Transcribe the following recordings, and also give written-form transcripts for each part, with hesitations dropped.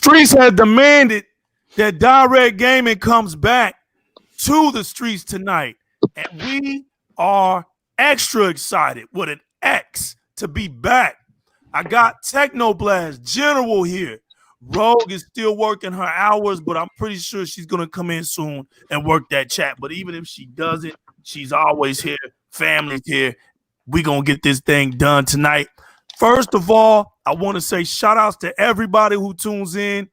streets have demanded that Di-RRec Gaming comes back to the streets tonight. And we are extra excited with an X to be back. I got Technoblast General here. Rogue is still working her hours, but I'm pretty sure she's going to come in soon and work that chat. But even if she doesn't, she's always here. Family's here. We're going to get this thing done tonight. First of all, I want to say shout outs to everybody who tunes in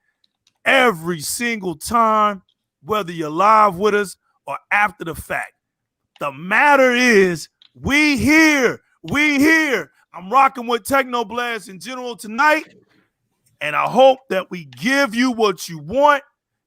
every single time, whether you're live with us or after the fact. The matter is, we here. I'm rocking with Technoblast in general tonight, and I hope that we give you what you want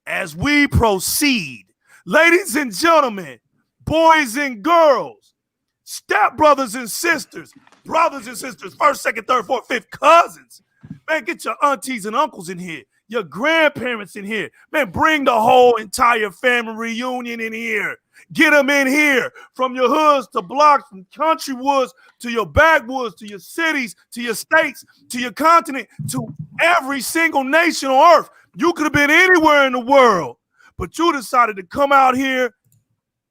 as we proceed. Ladies and gentlemen, boys and girls, step brothers and sisters, brothers and sisters, first, second, third, fourth, fifth, cousins. Man, get your aunties and uncles in here, your grandparents in here. Man, bring the whole entire family reunion in here. Get them in here, from your hoods to blocks, from country woods to your backwoods, to your cities, to your states, to your continent, to every single nation on earth. You could have been anywhere in the world, but you decided to come out here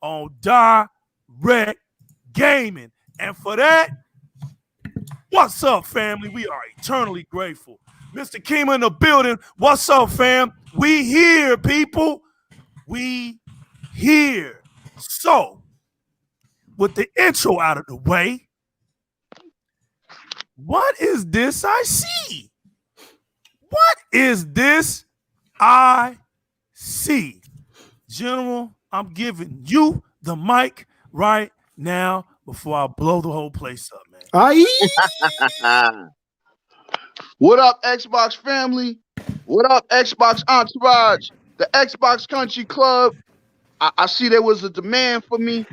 on Di-RRec Gaming. And for that, what's up, family? We are eternally grateful. Mr. Kima in the building. What's up, fam? We here, people. We here. So, with the intro out of the way, what is this I see? What is this I see? General, I'm giving you the mic right now before I blow the whole place up, man. What up, Xbox family? What up, Xbox entourage? The Xbox Country Club. I see there was a demand for me,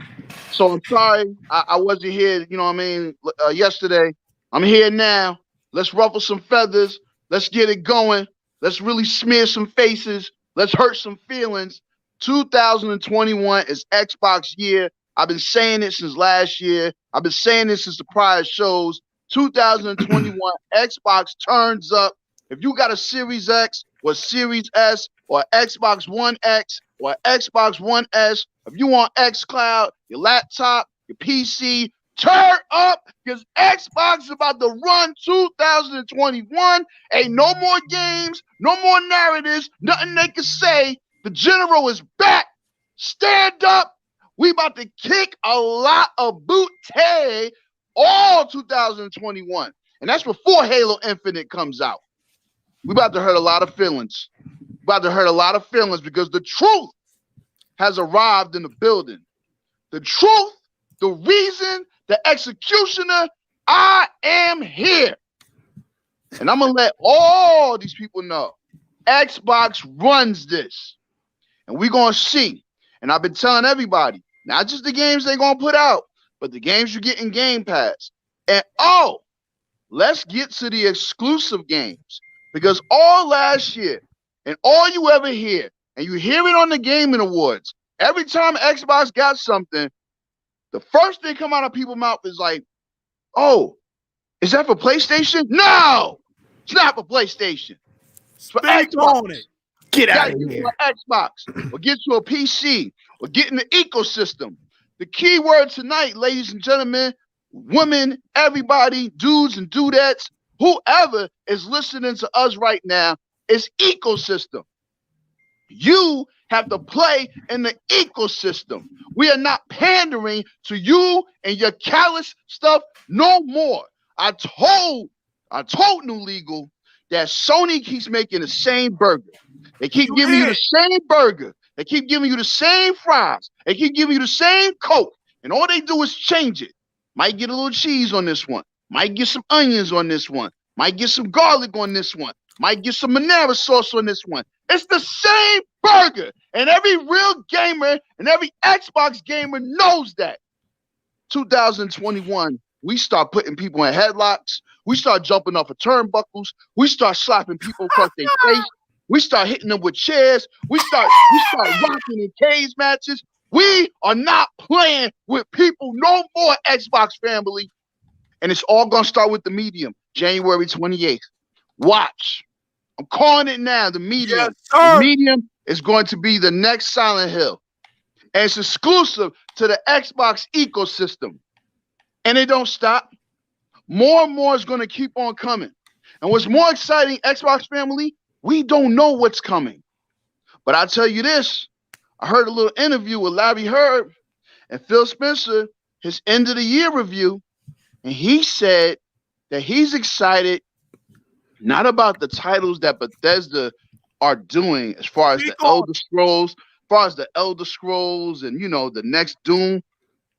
so I'm sorry I wasn't here, you know what I mean, yesterday. I'm here now. Let's ruffle some feathers. Let's get it going. Let's really smear some faces. Let's hurt some feelings. 2021 is Xbox year. I've been saying it since last year. I've been saying this since the prior shows. 2021 Xbox turns up. If you got a Series X or Series S or Xbox One X or Xbox One S, if you want xCloud, your laptop, your PC, turn up, because Xbox is about to run 2021. Ain't no more games, no more narratives, nothing they can say. The General is back. Stand up. We about to kick a lot of booty all 2021. And that's before Halo Infinite comes out. We about to hurt a lot of feelings. About to hurt a lot of feelings because the truth has arrived in the building. The truth, the reason, the executioner, I am here. And I'm going to let all these people know Xbox runs this. And we're going to see. And I've been telling everybody, not just the games they're going to put out, but the games you get in Game Pass. And let's get to the exclusive games. Because all last year, and all you ever hear, and you hear it on the Gaming Awards, every time Xbox got something, the first thing come out of people's mouth is like, oh, is that for PlayStation? No, it's not for PlayStation. It's for Xbox. Get out of here. For Xbox, or get you a PC, or get in the ecosystem. The key word tonight, ladies and gentlemen, women, everybody, dudes and dudettes, whoever is listening to us right now, is ecosystem. You have to play in the ecosystem. We are not pandering to you and your callous stuff no more. I told New Legal that Sony keeps making the same burger. They keep giving you the same burger. They keep giving you the same fries. They keep giving you the same Coke. And all they do is change it. Might get a little cheese on this one. Might get some onions on this one. Might get some garlic on this one. Might get some Marinara sauce on this one. It's the same burger. And every real gamer and every Xbox gamer knows that. 2021, we start putting people in headlocks. We start jumping off of turnbuckles. We start slapping people across their face. We start hitting them with chairs. We start rocking in cage matches. We are not playing with people no more, Xbox family. And it's all going to start with the medium, January 28th. Watch I'm calling it now. The medium. Yes, The sir. medium is going to be the next Silent Hill. And it's exclusive to the Xbox ecosystem. And it don't stop. More and more is going to keep on coming. And what's more exciting, Xbox family, we don't know what's coming. But I'll tell you this. I heard a little interview with Larry Hurd and Phil Spencer, his end of the year review. And he said that he's excited not about the titles that Bethesda are doing as far as the Elder Scrolls, and the next Doom.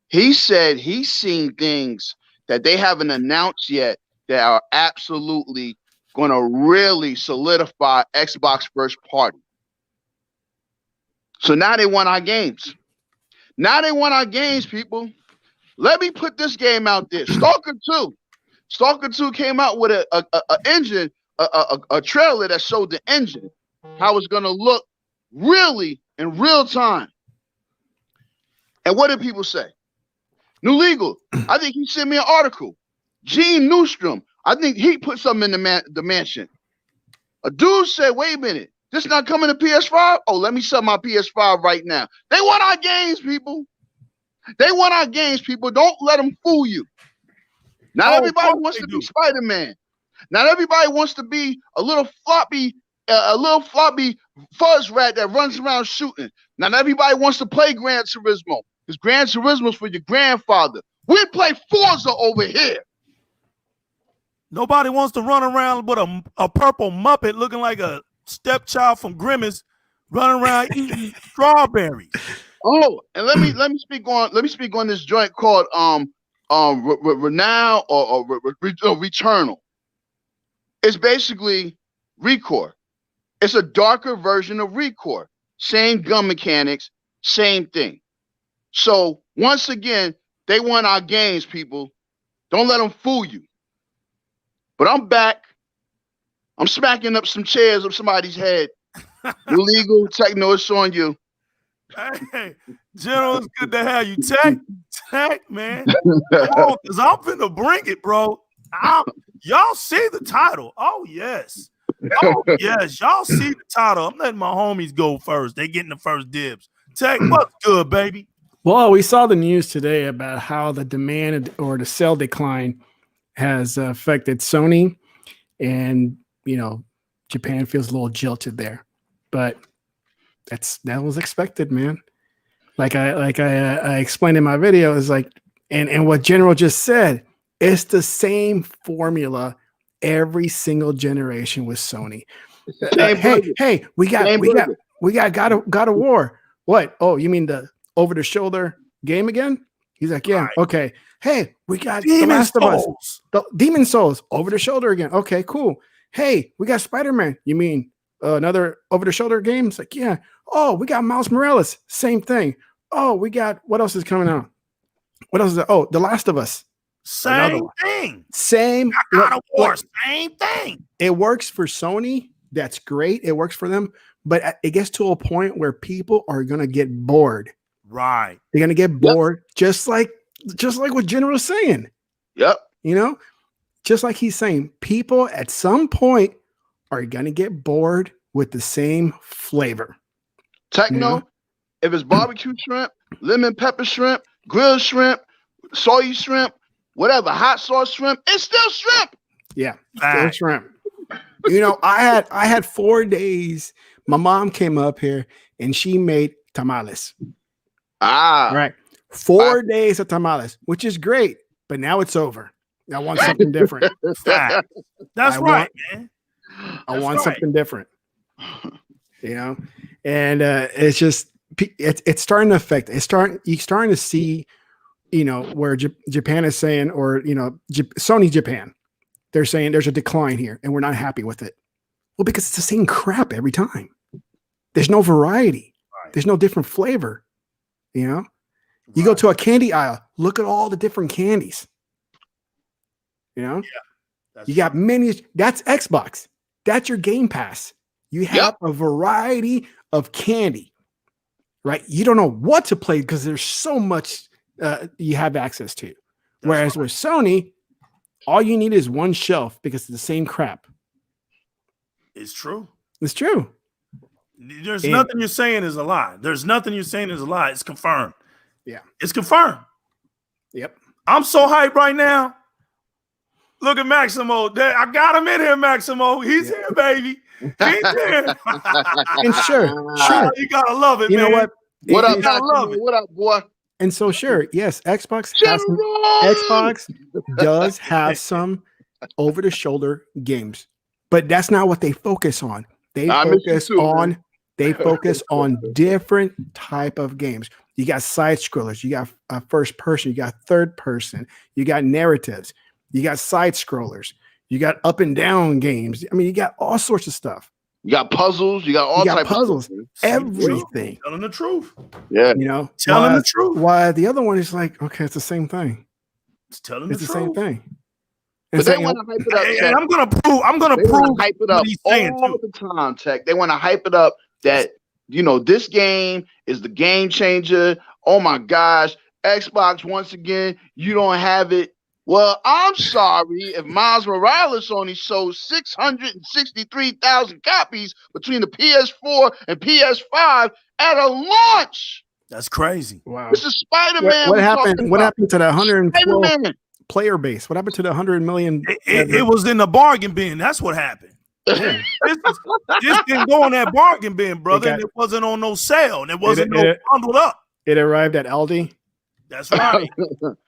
He said he's seen things that they haven't announced yet that are absolutely going to really solidify Xbox first party. So now they want our games. People. Let me put this game out there. Stalker 2. Stalker 2 came out with a trailer that showed the engine, how it's going to look really in real time. And what did people say? New Legal, I think he sent me an article. Gene Newstrom, I think he put something in the mansion. A dude said, wait a minute, this not coming to PS5? Oh, let me sell my PS5 right now. They want our games, people. Don't let them fool you. Not everybody wants to be Spider-Man. Not everybody wants to be a little floppy fuzz rat that runs around shooting. Not everybody wants to play Gran Turismo, because Gran Turismo's for your grandfather. We play Forza over here. Nobody wants to run around with a purple Muppet looking like a stepchild from Grimace running around eating strawberries. Oh, and let me speak on this joint called Renown or Returnal. It's basically Recore. It's a darker version of Recore. Same gun mechanics, same thing. So once again, they want our games, people. Don't let them fool you. But I'm back. I'm smacking up some chairs of somebody's head. Illegal techno, it's on you. Hey, General, it's good to have you. Tech, man. Because I'm finna bring it, bro. Y'all see the title. Oh, yes. Y'all see the title. I'm letting my homies go first. They getting the first dibs. Tech, what's good, baby? Well, we saw the news today about how the demand or the sell decline has affected Sony, and Japan feels a little jilted there, but that was expected, man. Like I explained in my video, is like, and what General just said, it's the same formula every single generation with Sony. Hey, we got God of War. What? Oh, you mean the over the shoulder game again? He's like, yeah, right. Okay. Hey, we got The Last of Us, the Demon Souls over the shoulder again. Okay, cool. Hey, we got Spider-Man. You mean another over the shoulder game? It's like, yeah. Oh, we got Miles Morales. Same thing. Oh, we got, what else is coming out? What else is that? Oh, The Last of Us. Same thing. Same. God of War. Same thing. It works for Sony. That's great. It works for them. But it gets to a point where people are going to get bored. Right. They're going to get bored, just like what General's saying. Yep. Just like he's saying, people at some point are going to get bored with the same flavor. Techno, if it's barbecue shrimp, lemon pepper shrimp, grilled shrimp, soy shrimp, whatever, hot sauce shrimp, it's still shrimp. Yeah, still shrimp. I had 4 days. My mom came up here and she made tamales. Right. 4 days of tamales, which is great, but now it's over. I want something different. That's right, man. I want something different. And it's just it's starting to affect. You're starting to see, where Japan is saying, or Sony Japan, they're saying there's a decline here, and we're not happy with it. Well, because it's the same crap every time. There's no variety. Right. There's no different flavor. You go to a candy aisle, look at all the different candies. You got many. That's Xbox. That's your Game Pass. You have a variety of candy, right? You don't know what to play because there's so much you have access to. Whereas with Sony, all you need is one shelf because it's the same crap. It's true. It's true. There's nothing you're saying is a lie. There's nothing you're saying is a lie. It's confirmed. Yeah. It's confirmed. Yep. I'm so hyped right now. Look at Maximo. I got him in here, Maximo. He's here, baby. He's here. And sure. You gotta love it, you man. know what? What up, love it. What up, boy? And so sure, yes, Xbox does have some over-the-shoulder games, but that's not what they focus on. They focus on different type of games. You got side scrollers, you got first person, you got third person, you got narratives, you got side scrollers, you got up and down games. I mean, you got all sorts of stuff. You got puzzles, you got all types of puzzles, everything. Telling the truth. Yeah. You know, telling the truth. Why the other one is like, okay, it's the same thing. It's telling the truth. It's the same thing. But they want to hype it up. And I'm gonna prove hype it up all the time, Tech. They want to hype it up that, you know, this game is the game changer. Oh my gosh, Xbox, once again, you don't have it. Well, I'm sorry if Miles Morales only sold 663,000 copies between the PS4 and PS5 at a launch. That's crazy. Wow. This is Spider-Man. What happened? What happened to the 112 Spider-Man player base? What happened to the 100 million? It was in the bargain bin. That's what happened. This didn't go on that bargain bin, brother. And it wasn't on no sale. And it wasn't bundled up. It arrived at Aldi. That's right.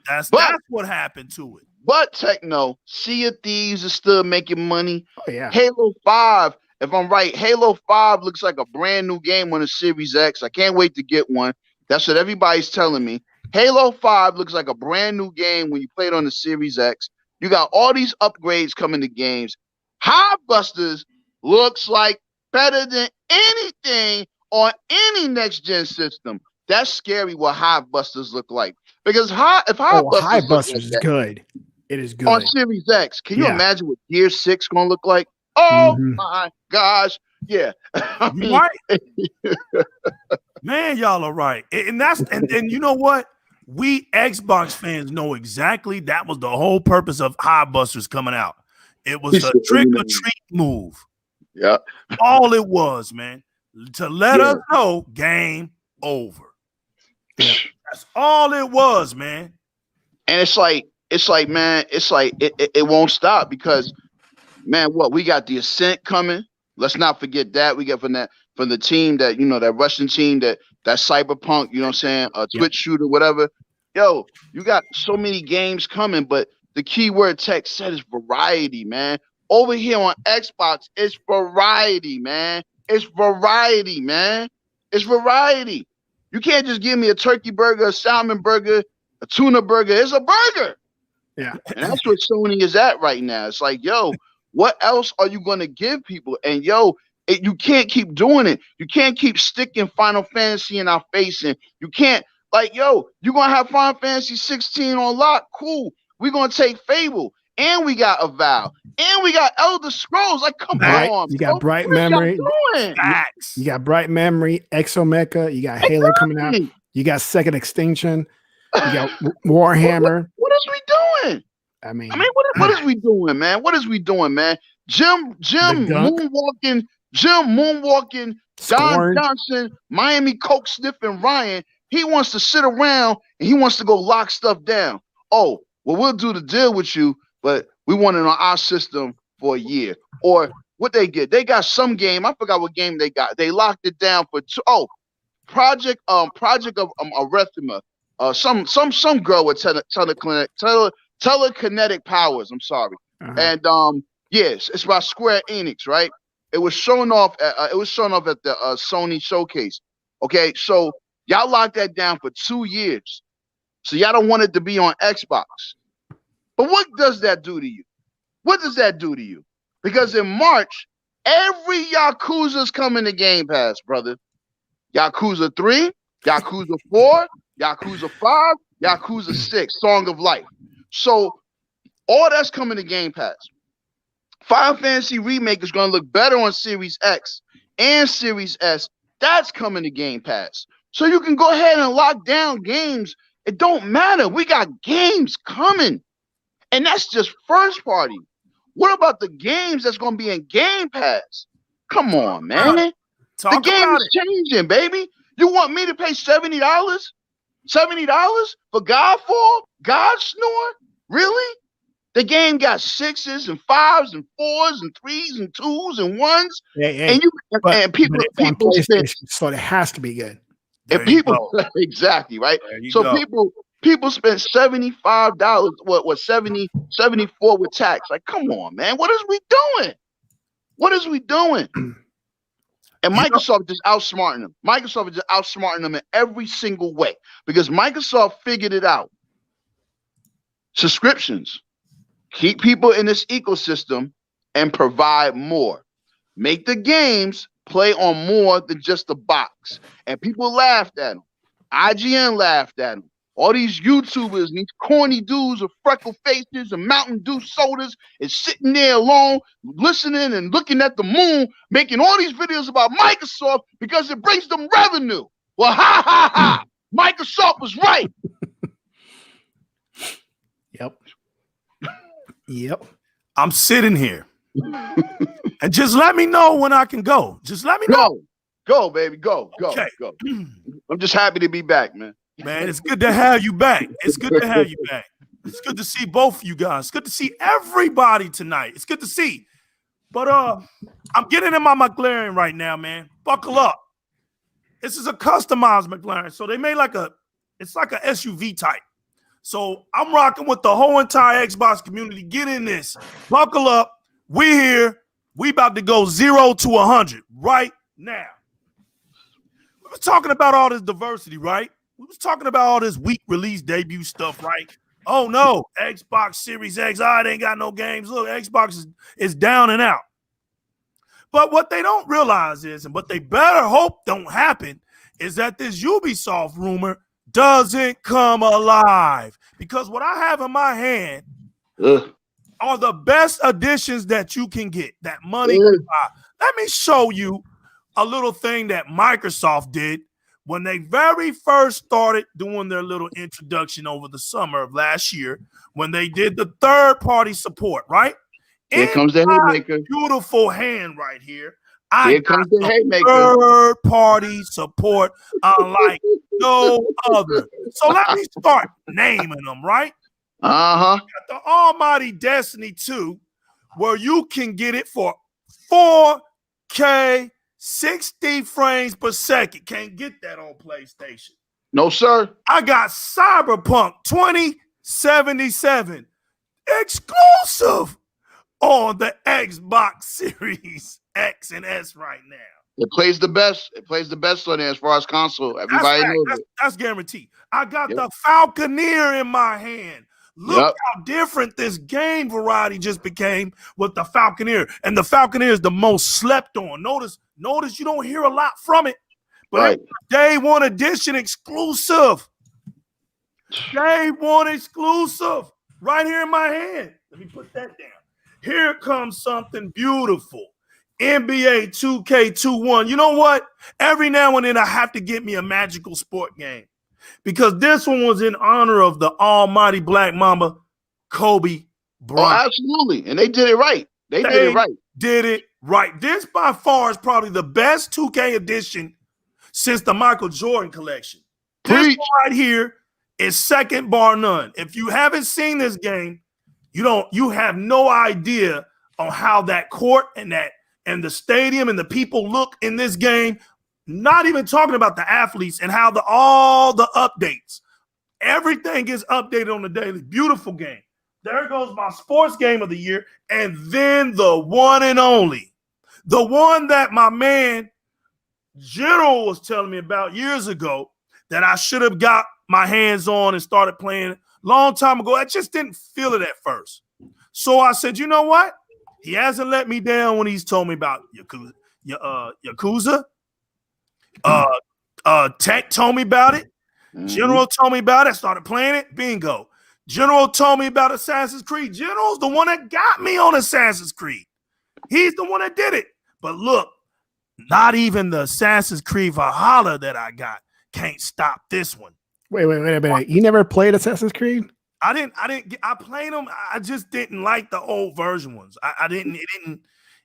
That's what happened to it. But Techno, Sea of Thieves is still making money. Oh yeah. Halo 5, if I'm right, Halo 5 looks like a brand new game on the Series X. I can't wait to get one. That's what everybody's telling me. Halo 5 looks like a brand new game when you play it on the Series X. You got all these upgrades coming to games. Hivebusters looks like better than anything on any next-gen system. That's scary what Hivebusters look like. Because if Hivebusters is good. It is good. On Series X, can you imagine what Gear 6 going to look like? Oh my gosh. Yeah. I mean, right. Man, y'all are right. And you know what? We Xbox fans know exactly that was the whole purpose of Hivebusters coming out. It was a trick or treat move. Yeah. All it was, man. To let us know game over. Yeah. That's all it was, man. And it's like, man, it won't stop because, man, we got the Ascent coming. Let's not forget that. We got from the team that, you know, that Russian team that Cyberpunk, you know what I'm saying, a Twitch shooter, whatever. Yo, you got so many games coming, but the key word Tech said is variety, man. Over here on Xbox, it's variety, man. It's variety, man. It's variety. You can't just give me a turkey burger, a salmon burger, a tuna burger. It's a burger. Yeah. And that's what Sony is at right now. It's like, yo, what else are you going to give people? And yo, you can't keep doing it. You can't keep sticking Final Fantasy in our face. And you can't, like, yo, you're going to have Final Fantasy 16 on lock. Cool. We're going to take Fable. And we got Avowed. And we got Elder Scrolls. Like, come on. You got Bright Memory. You got Bright Memory, Exomecha. You got Halo coming out. You got Second Extinction. You got Warhammer. What is we doing? I mean, what is we doing, man? What is we doing, man? Jim moonwalking, Don Johnson, Miami Coke sniffing Ryan. He wants to sit around and he wants to go lock stuff down. Oh, well, we'll do the deal with you, but we want it on our system for a year. Or what they get? They got some game. I forgot what game they got. They locked it down for Project of Arithma. Some girl with telekinetic powers. I'm sorry. And yes, it's by Square Enix, right? It was shown off at the Sony showcase. Okay, so y'all locked that down for 2 years. So y'all don't want it to be on Xbox. But what does that do to you? What does that do to you? Because in March, every Yakuza's coming to Game Pass, brother. Yakuza 3, Yakuza 4, Yakuza 5, Yakuza 6, Song of Life. So all that's coming to Game Pass. Final Fantasy Remake is going to look better on Series X and Series S. That's coming to Game Pass. So you can go ahead and lock down games. It don't matter. We got games coming. And that's just first party. What about the games that's going to be in Game Pass? Come on, man. The Talk game about is changing, baby. You want me to pay $70? $70 for Godfall? God Snore? Really? The game got 6s and 5s and 4s and 3s and 2s and 1s. Hey, and you but and people it's on spend, PlayStation, so it has to be good. and people exactly right. So people spend $75. What 70, 74 with tax? Like, come on, man. What is we doing? What is we doing? And Microsoft is outsmarting them. Microsoft is just outsmarting them in every single way because Microsoft figured it out. Subscriptions. Keep people in this ecosystem and provide more. Make the games play on more than just the box. And people laughed at them. IGN laughed at them. All these YouTubers and these corny dudes with freckle faces and Mountain Dew sodas is sitting there alone, listening and looking at the moon, making all these videos about Microsoft because it brings them revenue. Well, ha, ha, ha. Microsoft was right. Yep. I'm sitting here. And just let me know when I can go. Just let me know. Go, baby. Go. Okay. Go. I'm just happy to be back, man. Man, it's good to have you back. It's good to have you back. It's good to see both of you guys. It's good to see everybody tonight. It's good to see. But I'm getting in my McLaren right now, man. Buckle up. This is a customized McLaren. So they made it's like a SUV type. So I'm rocking with the whole entire Xbox community. Get in this. Buckle up. We here. We about to go 0 to 100 right now. We were talking about all this diversity, right? We was talking about all this weak release debut stuff, right? Oh, no. Xbox Series X. It ain't got no games. Look, Xbox is down and out. But what they don't realize is, and what they better hope don't happen, is that this Ubisoft rumor doesn't come alive, because what I have in my hand are the best additions that you can get, that money can buy. Let me show you a little thing that Microsoft did when they very first started doing their little introduction over the summer of last year, when they did the third-party support, right? Here comes the haymaker. Beautiful hand right here. Here comes the haymaker. Third-party support unlike no other. So let me start naming them, right? Uh-huh. The Almighty Destiny 2, where you can get it for 4K, 60 frames per second. Can't get that on PlayStation. No, sir. I got Cyberpunk 2077 exclusive on the Xbox Series X and S right now. It plays the best. It plays the best on there as far as console. Everybody knows it. That's guaranteed. I got the Falconeer in my hand. Look how different this game variety just became with the Falconeer. And the Falconeer is the most slept on. Notice you don't hear a lot from it. But it's day one edition exclusive. Day one exclusive. Right here in my hand. Let me put that down. Here comes something beautiful. NBA 2K21. You know what? Every now and then I have to get me a magical sport game, because this one was in honor of the almighty Black Mamba, Kobe Bryant. Oh, absolutely. And they did it right. They did it right. This by far is probably the best 2K edition since the Michael Jordan collection. This one right here is second bar none. If you haven't seen this game, you have no idea on how that court and the stadium and the people look in this game. Not even talking about the athletes and how all the updates. Everything gets updated on the daily. Beautiful game. There goes my sports game of the year. And then the one and only. The one that my man General was telling me about years ago that I should have got my hands on and started playing long time ago. I just didn't feel it at first. So I said, you know what? He hasn't let me down when he's told me about Yakuza. Tech told me about it. General told me about it. I started playing it. Bingo. General told me about Assassin's Creed. General's the one that got me on Assassin's Creed. He's the one that did it. But look, not even the Assassin's Creed Valhalla that I got can't stop this one. Wait a minute. You never played Assassin's Creed? I played them. I just didn't like the old version ones.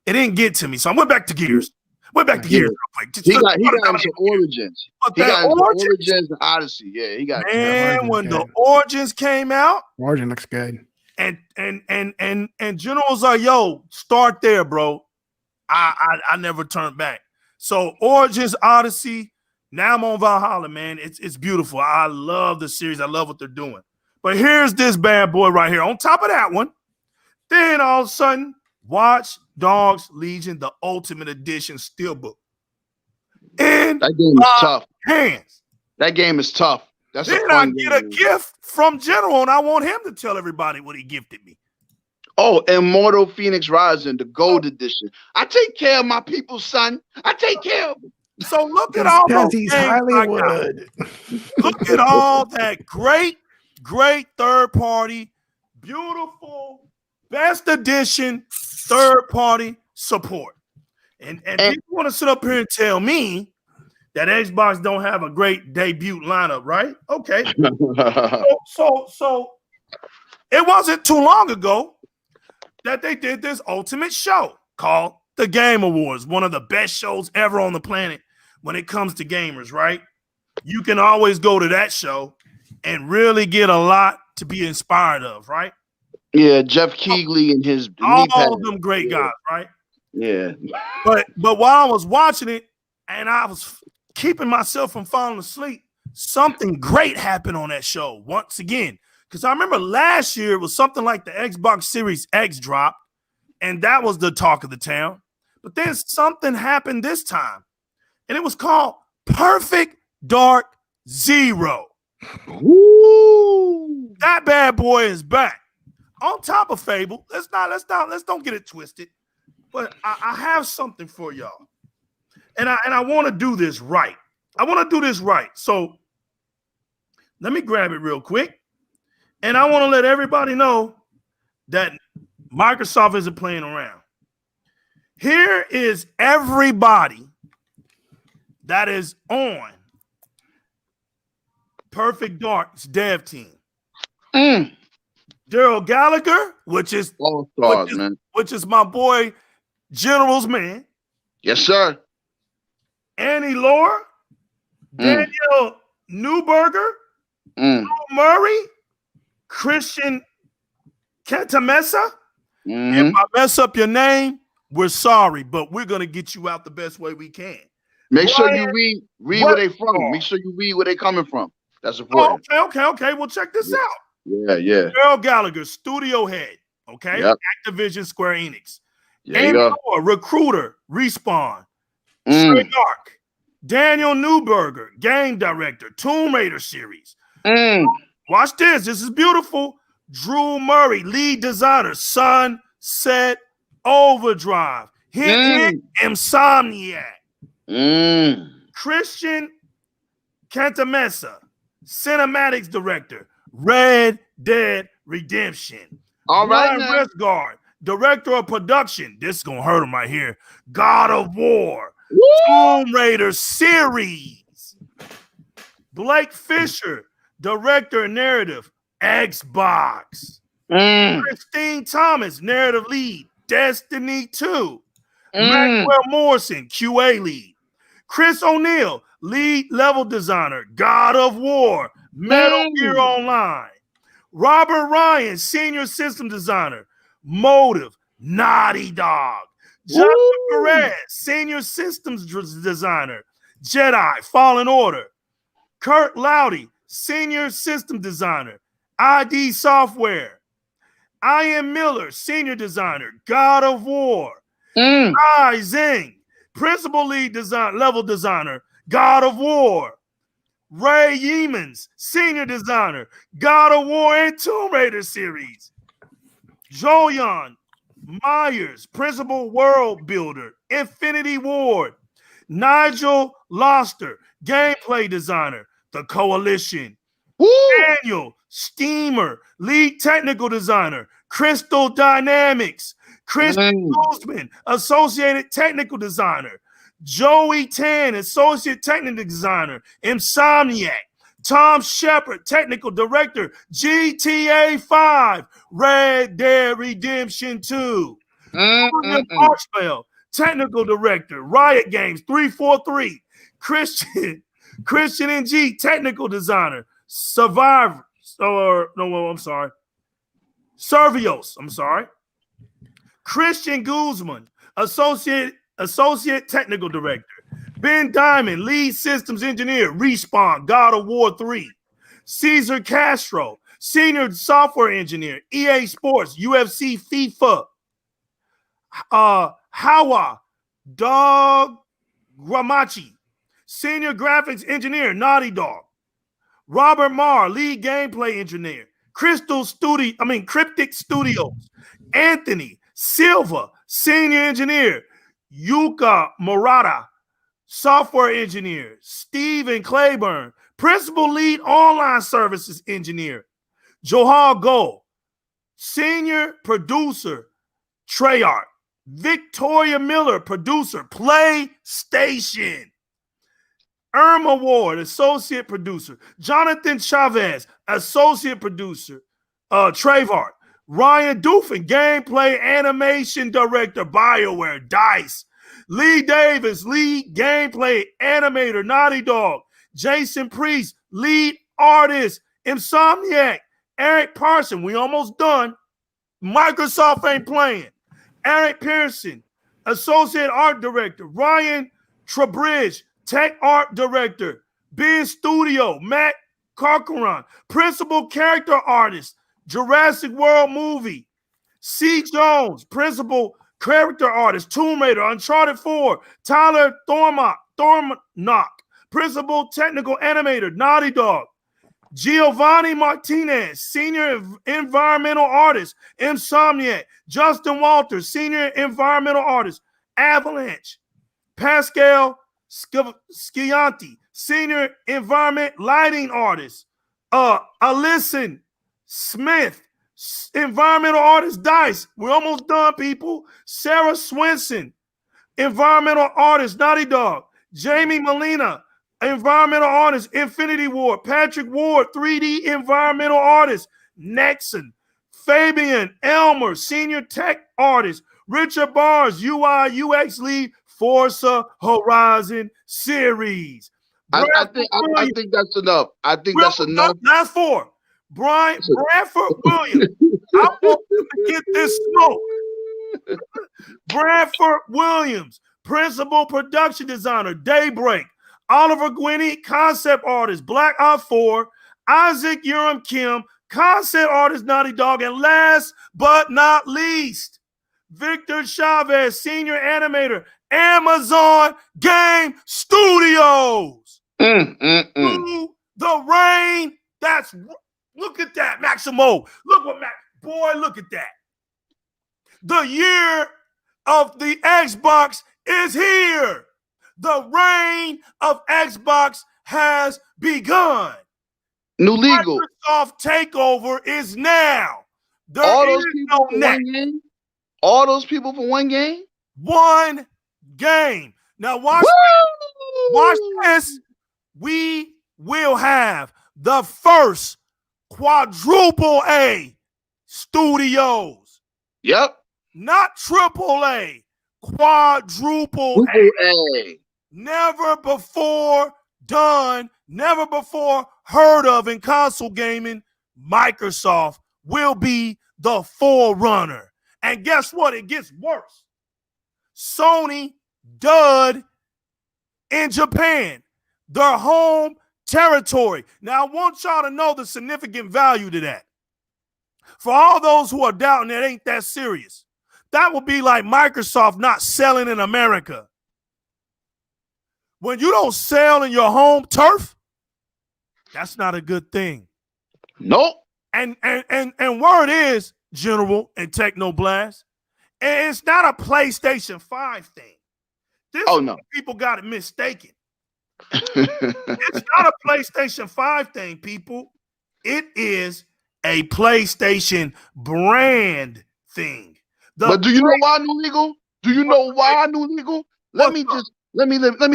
It it didn't get to me. So I went back to Gears. Gears real quick. He got into Origins. He got into Origins and Odyssey. Yeah, he got. Man, when the Origins came out, Origin looks good. And General's like, yo, start there, bro. I never turned back. So Origins, Odyssey. Now I'm on Valhalla, man. It's beautiful. I love the series. I love what they're doing. But here's this bad boy right here. On top of that one, then all of a sudden, Watch Dogs Legion, the Ultimate Edition Steelbook. And that game is tough. Hands. That game is tough. That's then I get a gift from General, and I want him to tell everybody what he gifted me. Oh, Immortal Phoenix Rising, the Gold Edition. I take care of my people, son. I take care of them. So look at all those he's games Hollywood. Look at all that great third-party, beautiful, best edition, third-party support. And people want to sit up here and tell me that Xbox don't have a great debut lineup, right? Okay. so it wasn't too long ago that they did this ultimate show called the Game Awards, one of the best shows ever on the planet when it comes to gamers, right? You can always go to that show and really get a lot to be inspired of, right? Yeah, Jeff Keighley and his all of them great guys, right? Yeah. But while I was watching it and I was keeping myself from falling asleep, something great happened on that show once again. Because I remember last year it was something like the Xbox Series X dropped, and that was the talk of the town. But then something happened this time, and it was called Perfect Dark Zero. Woo! That bad boy is back. On top of Fable, let's don't get it twisted. But I have something for y'all. And I want to do this right. So let me grab it real quick. And I want to let everybody know that Microsoft isn't playing around. Here is everybody that is on Perfect Dark's dev team. Daryl Gallagher, which is my boy General's man. Yes, sir. Annie Laura, Daniel Newberger, Murray, Christian Cantamessa. If I mess up your name, we're sorry, but we're gonna get you out the best way we can. Make sure you read where they from. Make sure you read where they coming from. That's important. Okay. Well, check this out. Yeah. Daryl Gallagher, studio head. Okay. Yep. Activision, Square Enix. There you go. Recruiter, Respawn. Straight Dark. Daniel Newberger, game director, Tomb Raider series. Watch this. This is beautiful. Drew Murray, lead designer, Sunset Overdrive. Hit Insomniac. Christian Cantamessa, cinematics director, Red Dead Redemption. All right, Ryan Resgard, director of production. This is gonna hurt him right here. God of War. Woo! Tomb Raider series. Blake Fisher, director of narrative, Xbox. Christine Thomas, narrative lead, Destiny 2. Maxwell Morrison, QA lead. Chris O'Neill, lead level designer, God of War, Metal Gear Online. Robert Ryan, senior system designer, Motive, Naughty Dog. Jonathan Perez, senior systems designer, Jedi, Fallen Order. Kurt Loudy, senior system designer, ID Software. Ian Miller, senior designer, God of War. Kai Zing, principal lead level designer, God of War. Ray Yeamans, senior designer, God of War and Tomb Raider series. Joyan Myers, principal world builder, Infinity Ward. Nigel Loster, gameplay designer, The Coalition. Daniel Steamer, lead technical designer, Crystal Dynamics. Christian Guzman, associated technical designer. Joey Tan, associate technical designer, Insomniac. Tom Shepard, technical director, GTA 5, Red Dead Redemption 2. William Archwell, technical director, Riot Games 343. Christian NG, technical designer, Survivor. Servios. I'm sorry. Christian Guzman, associate technical director. Ben Diamond, lead systems engineer, Respawn, God of War 3. Cesar Castro, senior software engineer, EA Sports, UFC, FIFA. Hawa Dog Gramachi, senior graphics engineer, Naughty Dog. Robert Marr, lead gameplay engineer, Cryptic Studios. Anthony Silva, senior engineer, Yuka Murata, software engineer. Steven Claiborne, principal lead online services engineer. Johal Gold, senior producer, Treyarch. Victoria Miller, producer, PlayStation. Irma Ward, associate producer. Jonathan Chavez, associate producer, Treyarch. Ryan Dufin, gameplay animation director, BioWare, DICE. Lee Davis, lead gameplay animator, Naughty Dog. Jason Priest, lead artist, Insomniac. Eric Parson, we almost done. Microsoft ain't playing. Eric Pearson, associate art director. Ryan Trebridge, tech art director. Biz Studio, Matt Corcoran, principal character artist, Jurassic World movie. C. Jones, principal character artist, Tomb Raider, Uncharted 4. Tyler Thornock, principal technical animator, Naughty Dog. Giovanni Martinez, senior environmental artist, Insomniac. Justin Walters, senior environmental artist, Avalanche. Pascal Scianti, senior environment lighting artist. Alyson Smith, environmental artist, DICE. We're almost done, people. Sarah Swenson, environmental artist, Naughty Dog. Jamie Molina, environmental artist, Infinity Ward. Patrick Ward, 3D environmental artist, Nexon. Fabian Elmer, senior tech artist. Richard Bars, UI UX lead, Forza Horizon series. I think that's enough. I think that's enough. Last four. Bradford Williams. I want you to get this smoke. Bradford Williams, principal production designer, Daybreak. Oliver Gwinney, concept artist, Black Ops 4. Isaac Urim Kim, concept artist, Naughty Dog. And last but not least, Victor Chavez, senior animator, Amazon Game Studios. Through the rain. Look at that, Maximo. Look at that. The year of the Xbox is here. The reign of Xbox has begun. New legal. Microsoft takeover is now. All those people for one game? All those people for one game? One game. Now watch this. We will have the first quadruple A studios. Yep. Not triple A. Quadruple A. Never before done, never before heard of in console gaming. Microsoft will be the forerunner. And guess what? It gets worse. Sony dud in Japan, their home territory. Now, I want y'all to know the significant value to that. For all those who are doubting it ain't that serious, that would be like Microsoft not selling in America. When you don't sell in your home turf, that's not a good thing. Nope. And word is, General and Technoblast, it's not a PlayStation 5 thing. No. People got it mistaken. It's not a PlayStation 5 thing, people. It is a PlayStation brand thing. But do you know why New Legal? Do you know why New Legal? Let me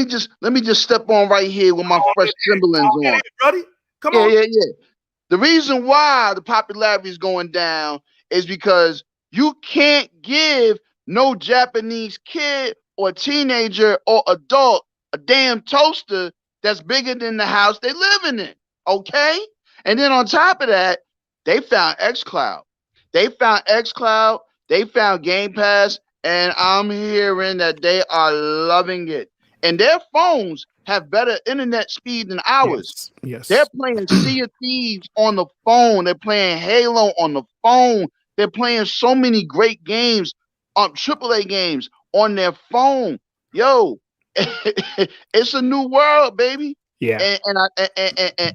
just step on right here with my fresh Timberlands on. Ready? Come on. Yeah. The reason why the popularity is going down is because you can't give no Japanese kid or teenager or adult a damn toaster that's bigger than the house they living in. Okay? And then on top of that, they found xCloud. They found xCloud. They found Game Pass. And I'm hearing that they are loving it. And their phones have better internet speed than ours. Yes. They're playing Sea of Thieves on the phone. They're playing Halo on the phone. They're playing so many great games, AAA games on their phone. Yo, it's a new world, baby. Yeah.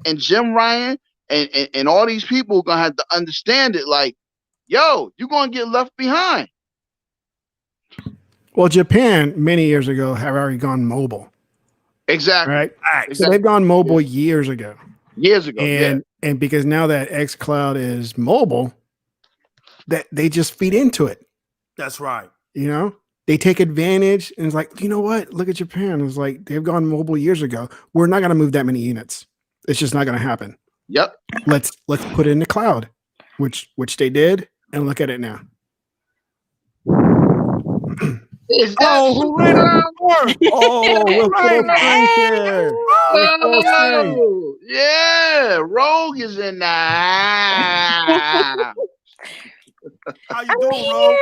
And Jim Ryan and all these people are gonna have to understand it. Like, yo, you're gonna get left behind. Well, Japan many years ago have already gone mobile. Exactly. Right. Exactly. So they've gone mobile years ago. Years ago. And because now that xCloud is mobile, that they just feed into it. That's right. You know, they take advantage and it's like, you know what? Look at Japan. It's like they've gone mobile years ago. We're not going to move that many units. It's just not going to happen. Yep. Let's put it in the cloud, which they did, and look at it now. Is that who ran it? Oh, we're Right. full strength here. We're full strength. Oh, yeah, Rogue is in there. How you doing, Rose?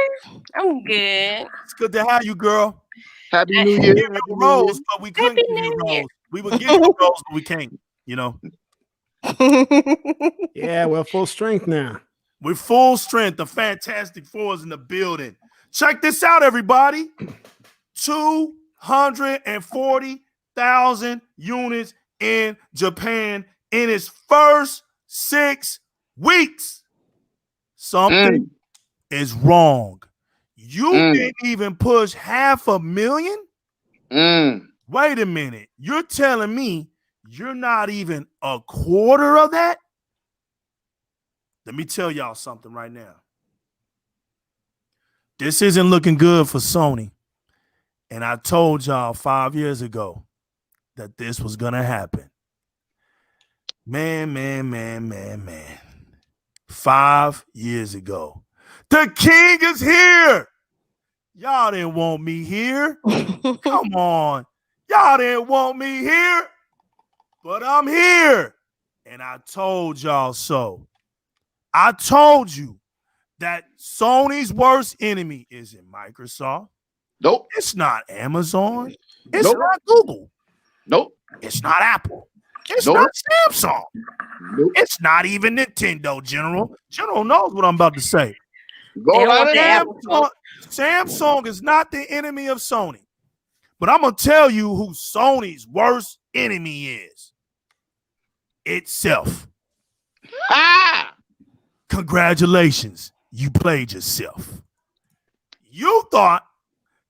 I'm good. It's good to have you, girl. Happy New Year. We Happy were New Year. Rose, but we couldn't Happy give you New Year. Rose. We would give you Rose, but we can't. You know, Yeah, we're full strength now. we're full strength. The Fantastic Four is in the building. Check this out, everybody. 240,000 units in Japan in its first 6 weeks. Something is wrong. You didn't even push 500,000? Wait a minute. You're telling me you're not even a quarter of that? Let me tell y'all something right now. This isn't looking good for Sony. And I told y'all 5 years ago that this was going to happen. Man. 5 years ago. The king is here. Y'all didn't want me here. Come on. Y'all didn't want me here. But I'm here. And I told y'all so. I told you that Sony's worst enemy isn't Microsoft. Nope. It's not Amazon. It's Nope. not Google. Nope. It's not Apple. It's Nope. not Samsung. Nope. It's not even Nintendo, General. General knows what I'm about to say. Go They don't right want the ahead. Apple. Samsung is not the enemy of Sony. But I'm going to tell you who Sony's worst enemy is. Itself. Ah! Congratulations. You played yourself. You thought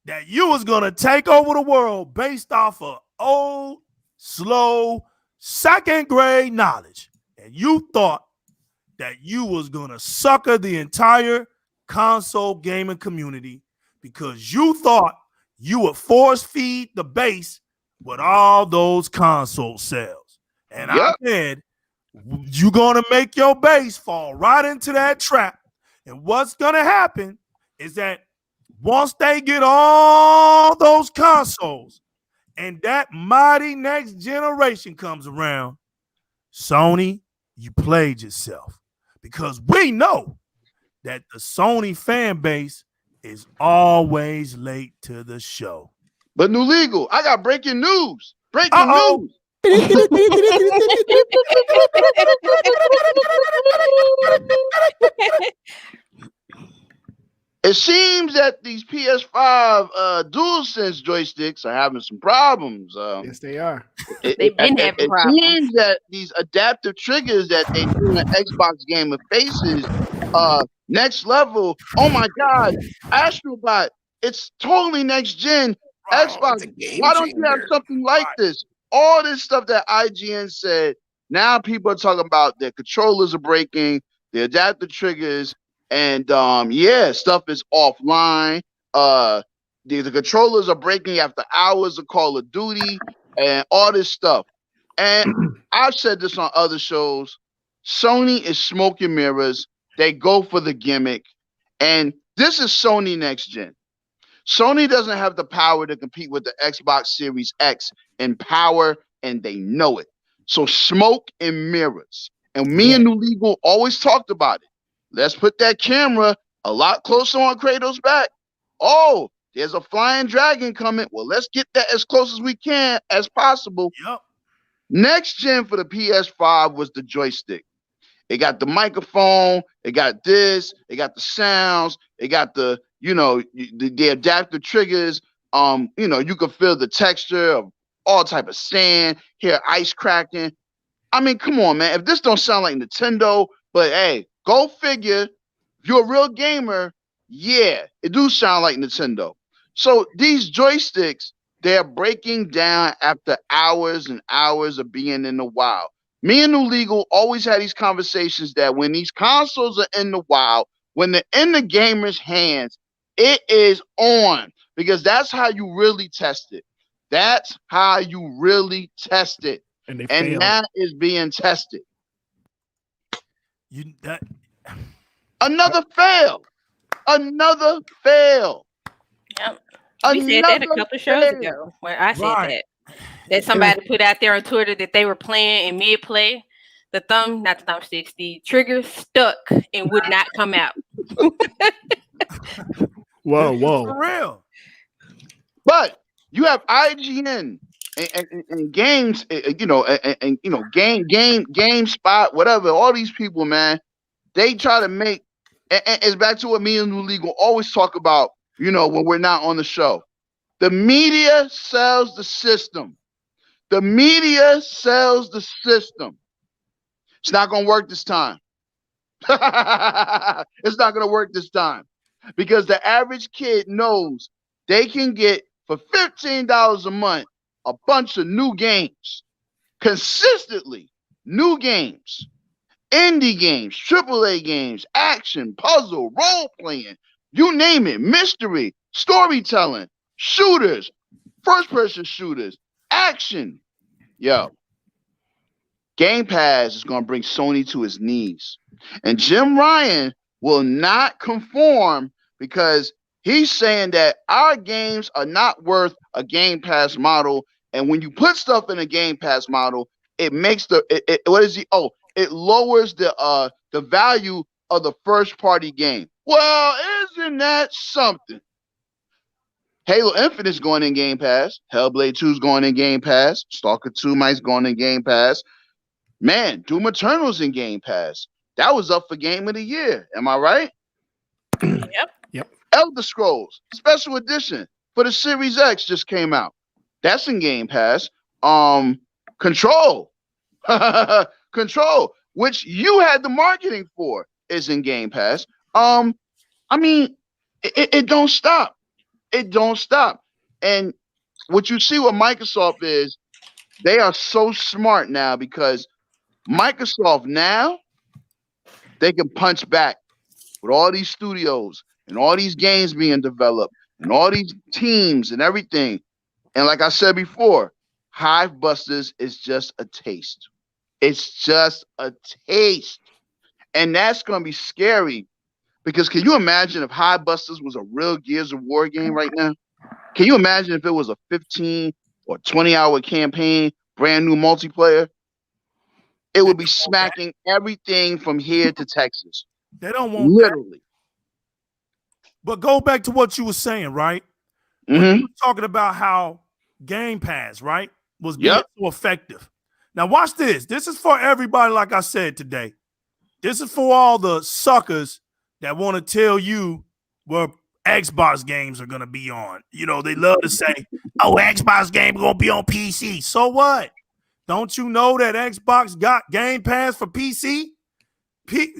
that you was going to take over the world based off of old, slow, second grade knowledge. And you thought that you was going to sucker the entire console gaming community because you thought you would force feed the base with all those console sales. And I said, you're going to make your base fall right into that trap. And what's going to happen is that once they get all those consoles and that mighty next generation comes around, Sony, you played yourself. Because we know that the Sony fan base is always late to the show. But New Legal, I got breaking news. Breaking Uh-oh. news. It seems that these PS5 DualSense joysticks are having some problems. Yes, they are. They've been having It problems. seems that these adaptive triggers that they do in the Xbox Game of Faces, next level. Oh my God, Astrobot! It's totally next gen. Xbox. Why don't you have something like this? All this stuff that IGN said. Now people are talking about their controllers are breaking, the adaptive triggers. And stuff is offline. The controllers are breaking after hours of Call of Duty and all this stuff. And I've said this on other shows. Sony is smoke and mirrors. They go for the gimmick. And this is Sony next gen. Sony doesn't have the power to compete with the Xbox Series X in power, and they know it. So smoke and mirrors. And me and New Legal always talked about it. Let's put that camera a lot closer on Kratos' back. Oh, there's a flying dragon coming. Well, let's get that as close as we can as possible. Yep. Next gen for the PS5 was the joystick. It got the microphone, it got this, it got the sounds, it got the, the adaptive triggers. You can feel the texture of all type of sand, hear ice cracking. I mean, come on, man. If this don't sound like Nintendo, but hey, go figure. If you're a real gamer, yeah, it do sound like Nintendo. So these joysticks, they're breaking down after hours and hours of being in the wild. Me and New Legal always had these conversations that when these consoles are in the wild, when they're in the gamer's hands, it is on, because that's how you really test it. That's how you really test it. And that is being tested. Another fail. Another fail. Yep. We said that a couple shows ago when I said that somebody put out there on Twitter that they were playing in mid-play. The thumbsticks, the trigger stuck and would not come out. Whoa. For real. But you have IGN and games, GameSpot, whatever. All these people, man, they try to make. And it's back to what me and New Legal always talk about. When we're not on the show, the media sells the system. The media sells the system. It's not going to work this time. It's not going to work this time, because the average kid knows they can get for $15 a month a bunch of new games, consistently new games, indie games, AAA games, action, puzzle, role playing, you name it, mystery, storytelling, shooters, first person shooters, action. Yo, Game Pass is going to bring Sony to his knees. And Jim Ryan will not conform, because he's saying that our games are not worth a Game Pass model. And when you put stuff in a Game Pass model, it makes it lowers the value of the first party game. Well, isn't that something? Halo Infinite is going in Game Pass. Hellblade 2 is going in Game Pass. Stalker 2 might's going in Game Pass. Man, Doom Eternal's in Game Pass. That was up for Game of the Year. Am I right? Yep. Elder Scrolls Special Edition for the Series X just came out. That's in Game Pass. Control, which you had the marketing for, is in Game Pass. It don't stop. It don't stop. And what you see with Microsoft is they are so smart now, because Microsoft now, they can punch back with all these studios and all these games being developed and all these teams and everything. And like I said before, Hive Busters is just a taste. It's just a taste. And that's going to be scary, because can you imagine if Hive Busters was a real Gears of War game right now? Can you imagine if it was a 15 or 20-hour campaign, brand new multiplayer? It would be smacking everything from here to Texas. They don't want literally. That. But go back to what you were saying, right? Mm-hmm. You were talking about how Game Pass, right, was being so effective. Now watch this. This is for everybody, like I said today. This is for all the suckers that want to tell you where Xbox games are going to be on. They love to say, oh, Xbox game going to be on PC. So what? Don't you know that Xbox got Game Pass for PC? Should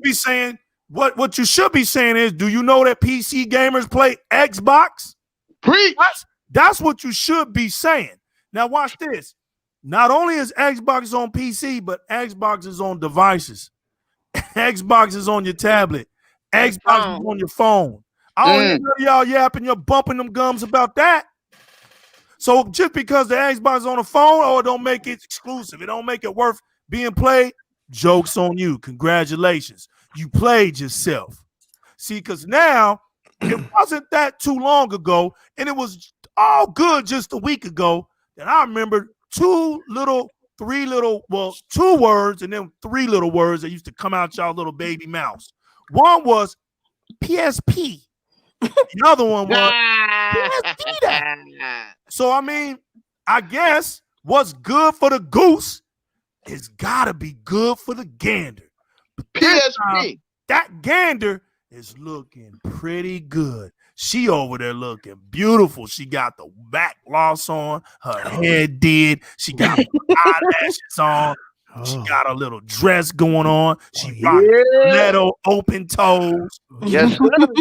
be saying, what you should be saying is, do you know that PC gamers play Xbox? Preach. That's what you should be saying. Now watch this. Not only is Xbox on PC, but Xbox is on devices. Xbox is on your tablet. Xbox is on your phone. I don't hear y'all yapping, you're bumping them gums about that. So just because the Xbox is on the phone, it don't make it exclusive. It don't make it worth being played. Joke's on you. Congratulations. You played yourself. See, because now it wasn't that too long ago, and it was all good just a week ago, that I remember two words and then three little words that used to come out y'all little baby mouths. One was PSP. The other one was PSP. So, I mean, I guess what's good for the goose is gotta be good for the gander. But PSP. That gander is looking pretty good. She over there looking beautiful. She got the back gloss on. Her head did. She got eyelashes on. She got a little dress going on. She got little open toes. Yes,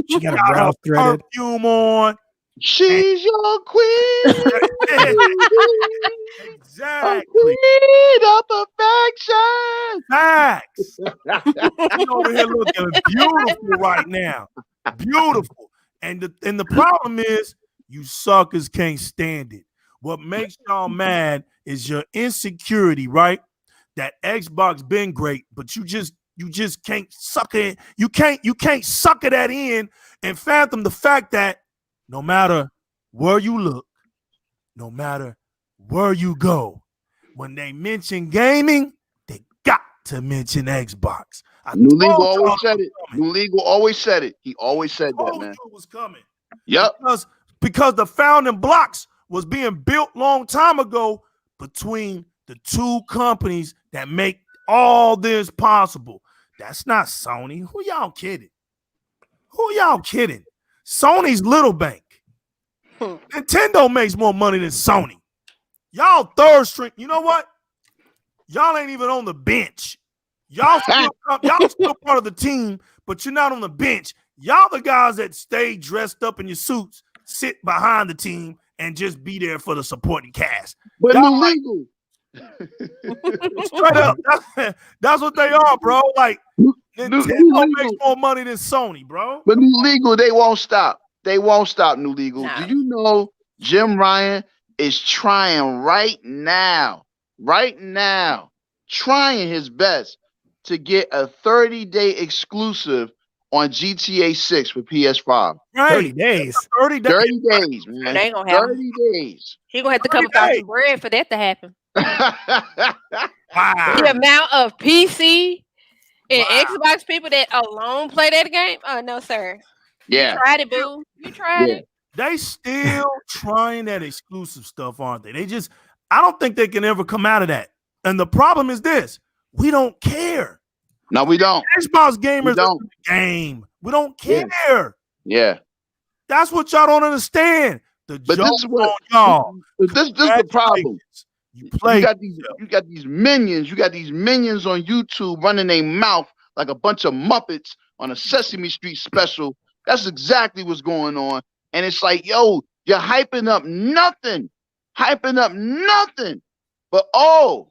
she got her brow threaded. Perfume on. She's your queen. Exactly. Queen of perfection. Facts. She's over here looking beautiful right now. Beautiful. And the problem is you suckers can't stand it. What makes y'all mad is your insecurity, right? That Xbox been great, but you just can't suck it. You can't sucker that in and fathom the fact that no matter where you look, no matter where you go, when they mention gaming, they got to mention Xbox. New Legal always said it. New Legal always said it. He always said that, man. It was coming. Yep. Because the founding blocks was being built long time ago between the two companies that make all this possible. That's not Sony. Who y'all kidding? Sony's little bank. Nintendo makes more money than Sony. Y'all third string. You know what? Y'all ain't even on the bench. Y'all still part of the team, but you're not on the bench. Y'all the guys that stay dressed up in your suits, sit behind the team, and just be there for the supporting cast. But New Legal. Straight up. That's what they are, bro. Like, Nintendo makes more money than Sony, bro. But New Legal, they won't stop. They won't stop, New Legal. No. Do you know Jim Ryan is trying right now, trying his best to get a 30-day exclusive on GTA 6 for PS5. Right. 30 days. 30 days. 30 days, man. They ain't gonna have 30 days. He gonna have to come without some bread for that to happen. Wow. The amount of PC and Xbox people that alone play that game. Oh no, sir. Yeah. You tried it, boo. You tried it. They still trying that exclusive stuff, aren't they? I don't think they can ever come out of that. And the problem is this: we don't care. No, we don't. Xbox gamers don't. Game. We don't care. Yeah. That's what y'all don't understand. But this is what y'all. This is the problem. You got these minions. You got these minions on YouTube running their mouth like a bunch of Muppets on a Sesame Street special. That's exactly what's going on. And it's like, yo, you're hyping up nothing. But a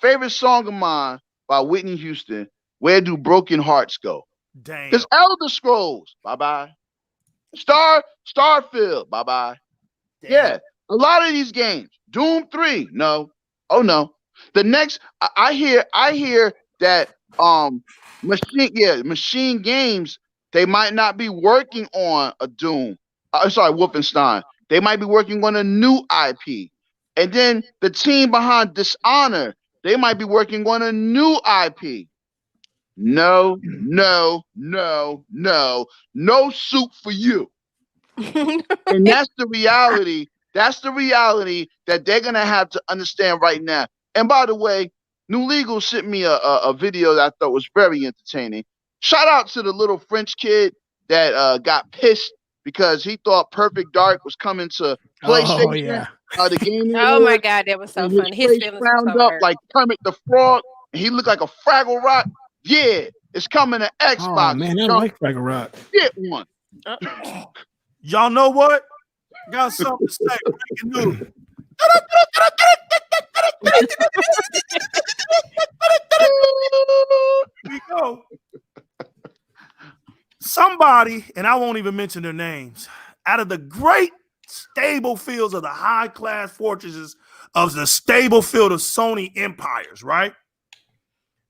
favorite song of mine by Whitney Houston, Where Do Broken Hearts Go? Damn. Because Elder Scrolls, bye-bye. Starfield, bye-bye. Damn. Yeah, a lot of these games. Doom 3, no. Oh no. The next I hear that Machine Games, they might not be working on a Doom. Wolfenstein. They might be working on a new IP. And then the team behind Dishonor, they might be working on a new IP. No soup for you. And that's the reality. That's the reality that they're gonna have to understand right now. And by the way, New Legal sent me a video that I thought was very entertaining. Shout out to the little French kid that got pissed because he thought Perfect Dark was coming to PlayStation. Oh yeah. The game. Oh my God, that was so funny. His feelings were so up hurt. like Kermit the Frog, and he looked like a Fraggle Rock. Yeah, it's coming to Xbox. Oh man, I like Fraggle Rock. Get one. Y'all know what? Got something to say. Breaking news. Here we go. Somebody, and I won't even mention their names, out of the great stable fields of the high-class fortresses of the stable field of Sony empires, right?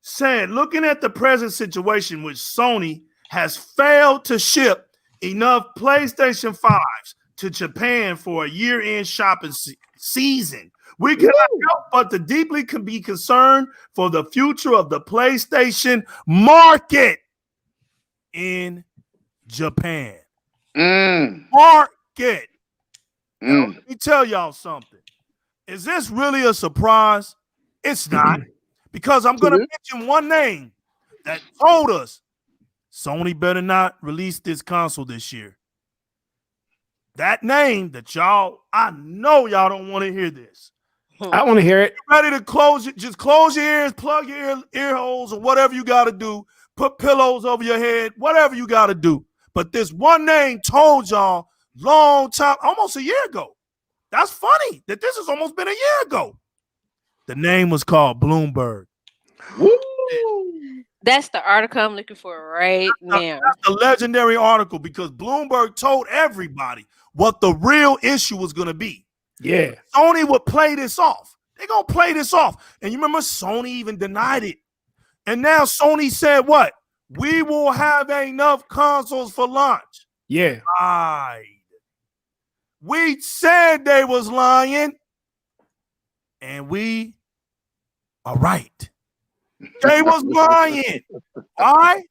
Said, looking at the present situation which Sony has failed to ship enough PlayStation 5s to Japan for a year-end shopping season. We cannot help but to deeply be concerned for the future of the PlayStation market in Japan. Market. Now, let me tell y'all something. Is this really a surprise? It's not. Because I'm going to mention one name that told us Sony better not release this console this year. That name that I know y'all don't want to hear this. I want to hear it. You ready to close it? Just close your ears, plug your ear holes, or whatever you got to do. Put pillows over your head, whatever you got to do. But this one name told y'all long time, almost a year ago. That's funny that this has almost been a year ago. The name was called Bloomberg. Woo! That's the article I'm looking for right now. That's a legendary article because Bloomberg told everybody what the real issue was going to be. Yeah. Sony would play this off. They're going to play this off. And you remember Sony even denied it. And now Sony said what? We will have enough consoles for launch. Yeah. Lied. We said they was lying. And we are right. They was lying. Why?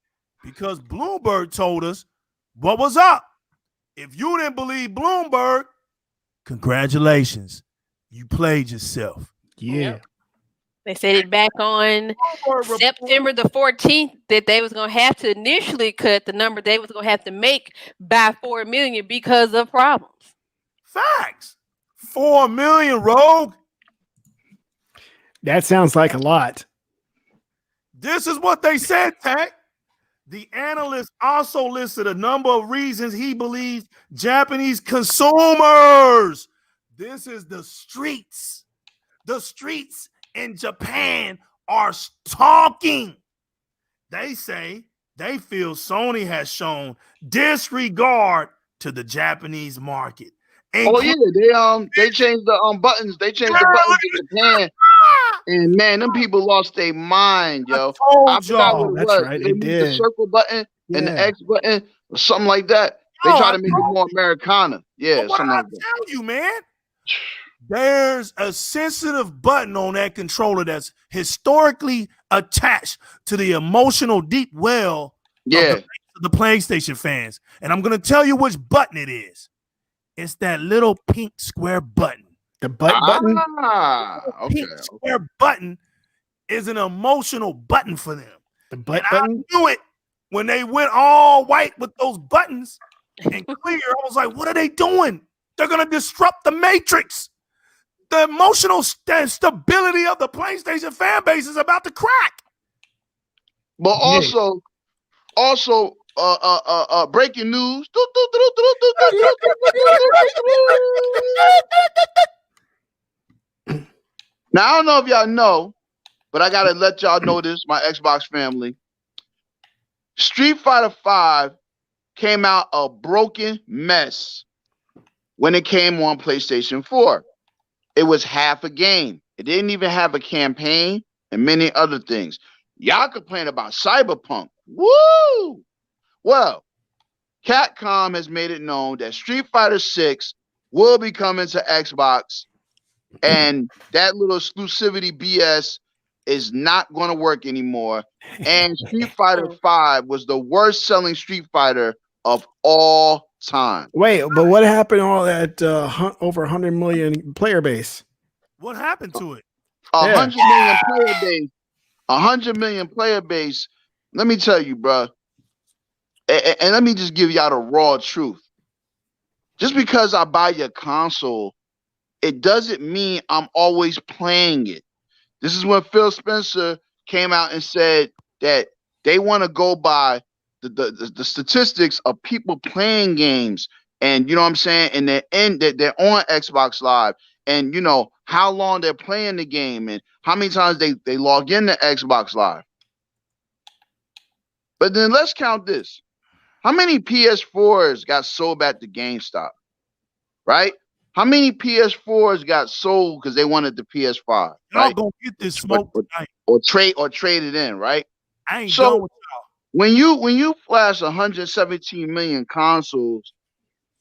Because Bloomberg told us what was up. If you didn't believe Bloomberg, congratulations. You played yourself. Yeah. They said it back on September the 14th that they was going to have to initially cut the number they was going to have to make by 4 million because of problems. Facts. 4 million, Rogue. That sounds like a lot. This is what they said, Tech. The analyst also listed a number of reasons he believes Japanese consumers. This is the streets. The streets in Japan are talking. They say they feel Sony has shown disregard to the Japanese market. They changed the buttons. They changed the buttons in Japan. And man, them people lost their mind, yo. I forgot what it was. Right, they moved the circle button and the X button or something like that. They try to make it more Americana. Yeah, something like that. Tell you, man. There's a sensitive button on that controller that's historically attached to the emotional deep well of the PlayStation fans. And I'm going to tell you which button it is. It's that little pink square button. The button? Pink square button is an emotional button for them. The button? I knew it when they went all white with those buttons and clear. I was like, what are they doing? They're going to disrupt the matrix. The emotional stability of the PlayStation fan base is about to crack. But also, breaking news. Now, I don't know if y'all know, but I got to let y'all know this, my Xbox family. Street Fighter V came out a broken mess when it came on PlayStation 4. It was half a game. It didn't even have a campaign and many other things. Y'all complain about Cyberpunk. Woo! Well, Capcom has made it known that Street Fighter 6 will be coming to Xbox, and that little exclusivity BS is not going to work anymore. And Street Fighter 5 was the worst selling Street Fighter of all time. Wait, but what happened to all that over 100 million player base? What happened to it? 100 million player base. 100 million player base. Let me tell you, bro. And let me just give y'all the raw truth. Just because I buy your console, it doesn't mean I'm always playing it. This is when Phil Spencer came out and said that they want to go by the statistics of people playing games, and you know what I'm saying, and they're on Xbox Live, and you know how long they're playing the game and how many times they log into Xbox Live. But then let's count this. How many PS4s got sold at the GameStop? Right? How many PS4s got sold because they wanted the PS5? Y'all gonna get this smoke tonight. Or trade it in, right? I ain't going with when you flash 117 million consoles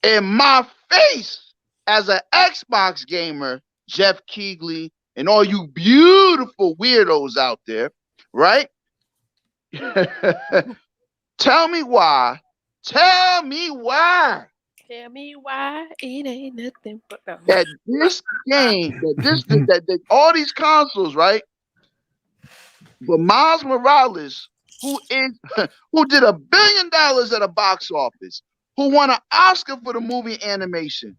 in my face as an Xbox gamer, Jeff Keighley, and all you beautiful weirdos out there, right? Tell me why. Tell me why. Tell me why it ain't nothing but that this game, that all these consoles, right? But Miles Morales, who did $1 billion at a box office, who won an Oscar for the movie animation.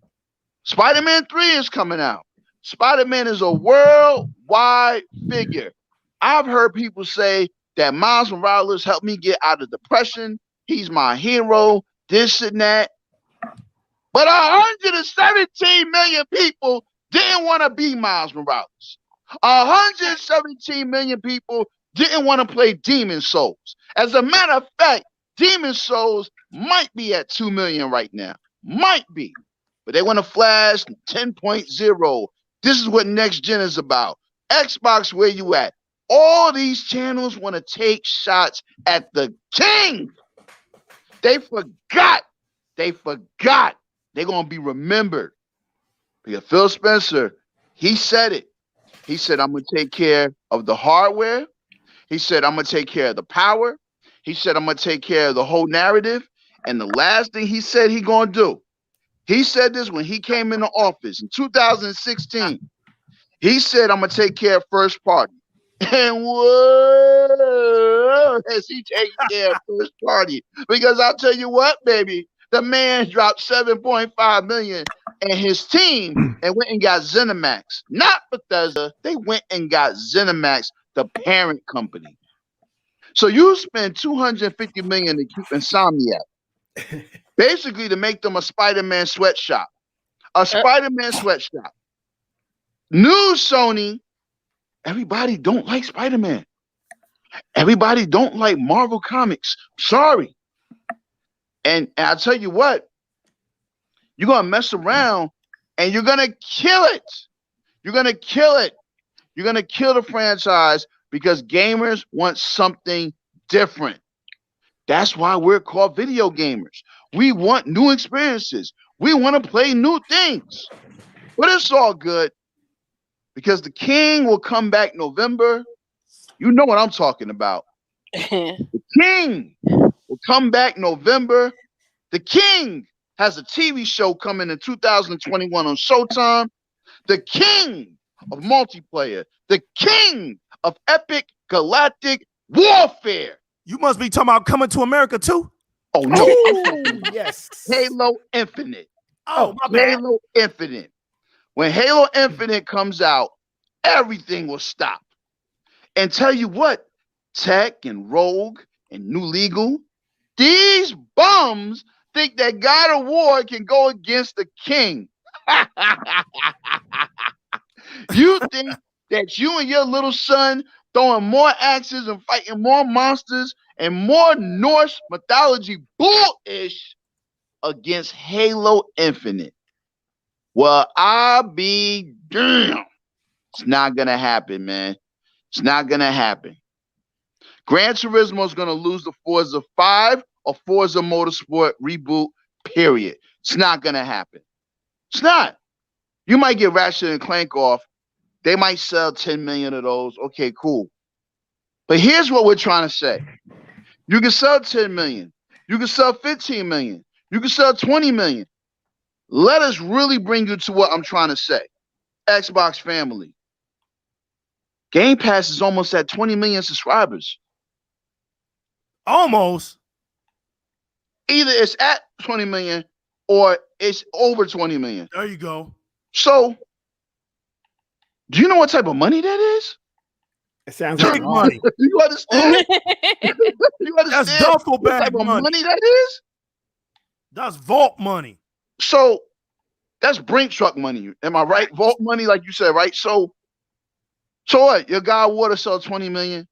Spider-Man 3 is coming out. Spider-Man is a worldwide figure. I've heard people say that Miles Morales helped me get out of depression. He's my hero, this and that. But 117 million people didn't want to be Miles Morales. 117 million people didn't want to play Demon Souls. As a matter of fact, Demon Souls might be at 2 million right now. Might be. But they want to flash 10.0. This is what next gen is about. Xbox, where you at? All these channels want to take shots at the king. They forgot. They're going to be remembered. Because Phil Spencer, he said it. He said, I'm going to take care of the hardware. He said, I'm going to take care of the power. He said, I'm going to take care of the whole narrative. And the last thing he said he going to do, he said this when he came into office in 2016. He said, I'm going to take care of first party. And whoa, has he taken care of first party? Because I'll tell you what, baby, the man dropped 7.5 million and his team and went and got ZeniMax. Not Bethesda. They went and got ZeniMax, the parent company. So you spend 250 million to keep Insomniac. Basically to make them a Spider-Man sweatshop. A Spider-Man sweatshop. New Sony, everybody don't like Spider-Man. Everybody don't like Marvel Comics. Sorry. And I'll tell you what, you're going to mess around and you're going to kill it. You're going to kill it. You're going to kill the franchise because gamers want something different. That's why we're called video gamers. We want new experiences. We want to play new things. But it's all good because the king will come back November. You know what I'm talking about. The king will come back November. The king has a TV show coming in 2021 on Showtime. The king of multiplayer. The king of epic galactic warfare. You must be talking about Coming to America too. Oh no! Yes. Halo Infinite. Oh, my bad. Halo Infinite. When Halo Infinite comes out, everything will stop. And tell you what, Tech and Rogue and New Legal, these bums think that God of War can go against the king. You think that you and your little son throwing more axes and fighting more monsters and more Norse mythology bullish against Halo Infinite. Well, I'll be damned. It's not going to happen, man. It's not going to happen. Gran Turismo is going to lose the Forza 5 or Forza Motorsport reboot, period. It's not going to happen. It's not. You might get Ratchet and Clank off. They might sell 10 million of those. Okay, cool. But here's what we're trying to say. You can sell 10 million. You can sell 15 million. You can sell 20 million. Let us really bring you to what I'm trying to say. Xbox family. Game Pass is almost at 20 million subscribers. Almost. Either it's at 20 million or it's over 20 million. There you go. So, do you know what type of money that is? It sounds like Big money. You understand? You understand? That's duffel what bag type of money. money that is? That's vault money. So, that's brink truck money. Am I right? Vault money, like you said, right? So what? Your God of War sell 20 million.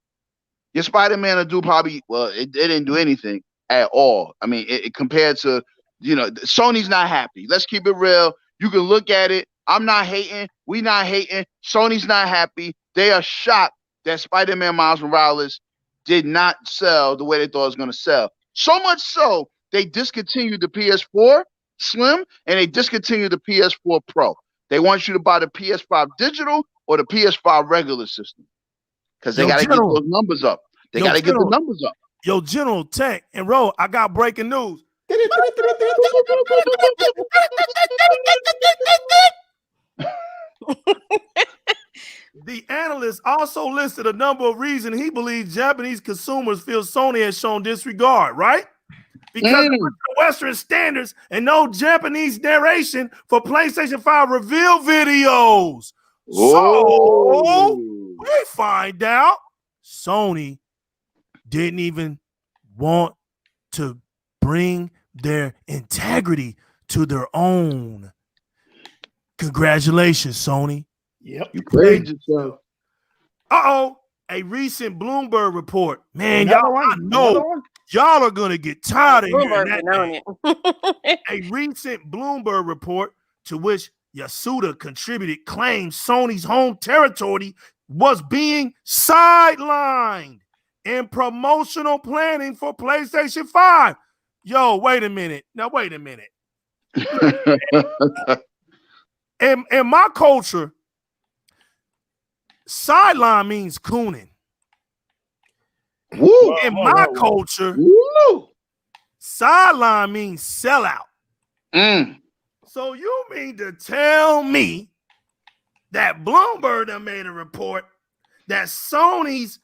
Your Spider-Man will do probably, well, it didn't do anything at all. I mean, it compared to, Sony's not happy. Let's keep it real. You can look at it. I'm not hating. We not hating. Sony's not happy. They are shocked that Spider-Man Miles Morales did not sell the way they thought it was going to sell. So much so, they discontinued the PS4 Slim and they discontinued the PS4 Pro. They want you to buy the PS5 digital or the PS5 regular system because they got to get those numbers up. They got to get the numbers up. Yo, General Tech and Ro, I got breaking news. The analyst also listed a number of reasons he believes Japanese consumers feel Sony has shown disregard, right? Because of the Western standards and no Japanese narration for PlayStation 5 reveal videos. So we find out Sony didn't even want to bring their integrity to their own. Congratulations, Sony. Yep. You played yourself. A recent Bloomberg report. Man, I know y'all are going to get tired of hearing that. A recent Bloomberg report to which Yasuda contributed claims Sony's home territory was being sidelined in promotional planning for PlayStation 5. Yo, wait a minute. Now, wait a minute. In my culture, sideline means cooning. Woo. In my culture, sideline means sellout. So you mean to tell me that Bloomberg done made a report that Sony's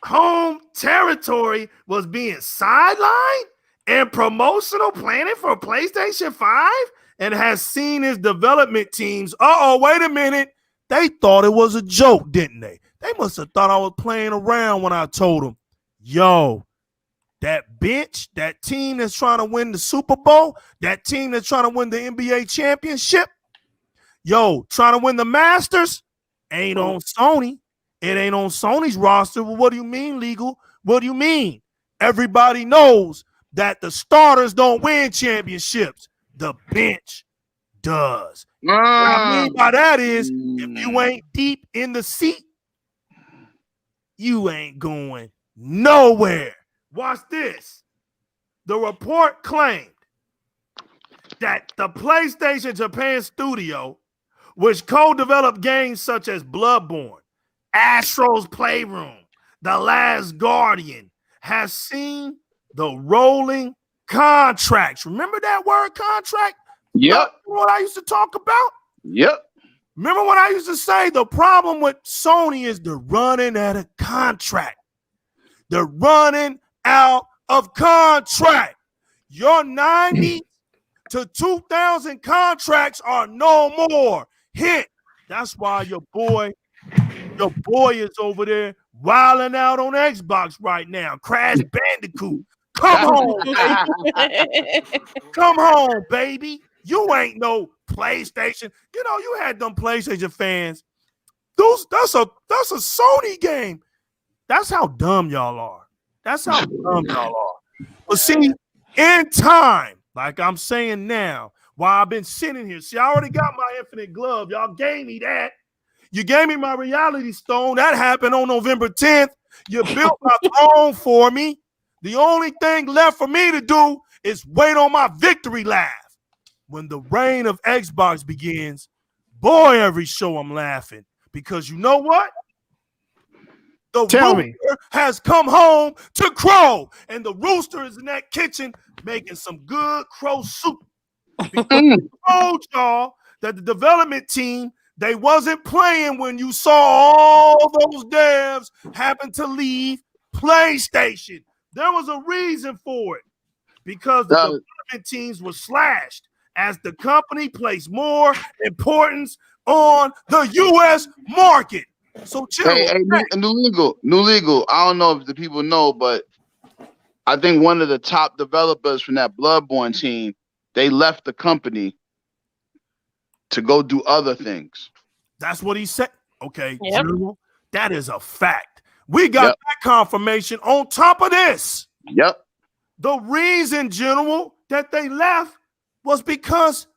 home territory was being sidelined in promotional planning for PlayStation 5 and has seen his development teams? Wait a minute. They thought it was a joke, didn't they? They must have thought I was playing around when I told them, yo, that bench, that team that's trying to win the Super Bowl, that team that's trying to win the NBA championship, yo, trying to win the Masters, ain't on Sony. It ain't on Sony's roster. Well, what do you mean, legal? What do you mean? Everybody knows that the starters don't win championships. The bench does. What I mean by that is, if you ain't deep in the seat, you ain't going nowhere. Watch this. The report claimed that the PlayStation Japan studio, which co-developed games such as Bloodborne, Astro's Playroom, The Last Guardian, has seen the rolling contracts. Remember that word contract? Yep. What I used to talk about? Yep. Remember what I used to say? The problem with Sony is they're running out of contract. They're running out of contract. Your 90 to 2,000 contracts are no more. Hint. That's why your boy is over there wilding out on Xbox right now. Crash Bandicoot. Come home, baby. Come home, baby. You ain't no PlayStation. You know, you had them PlayStation fans. That's a Sony game. That's how dumb y'all are. That's how dumb y'all are. But see, in time, like I'm saying now, while I've been sitting here, see, I already got my Infinite Glove. Y'all gave me that. You gave me my Reality Stone. That happened on November 10th. You built my throne for me. The only thing left for me to do is wait on my victory laugh. When the reign of Xbox begins, boy, every show I'm laughing. Because you know what? The rooster has come home to crow. And the rooster is in that kitchen making some good crow soup. Because I told y'all that the development team, they wasn't playing when you saw all those devs happen to leave PlayStation. There was a reason for it. Because the development teams were slashed as the company placed more importance on the U.S. market. So, new legal. I don't know if the people know, but I think one of the top developers from that Bloodborne team, they left the company to go do other things. That's what he said. Okay, General, that is a fact. We got that confirmation on top of this. Yep. The reason, General, that they left was because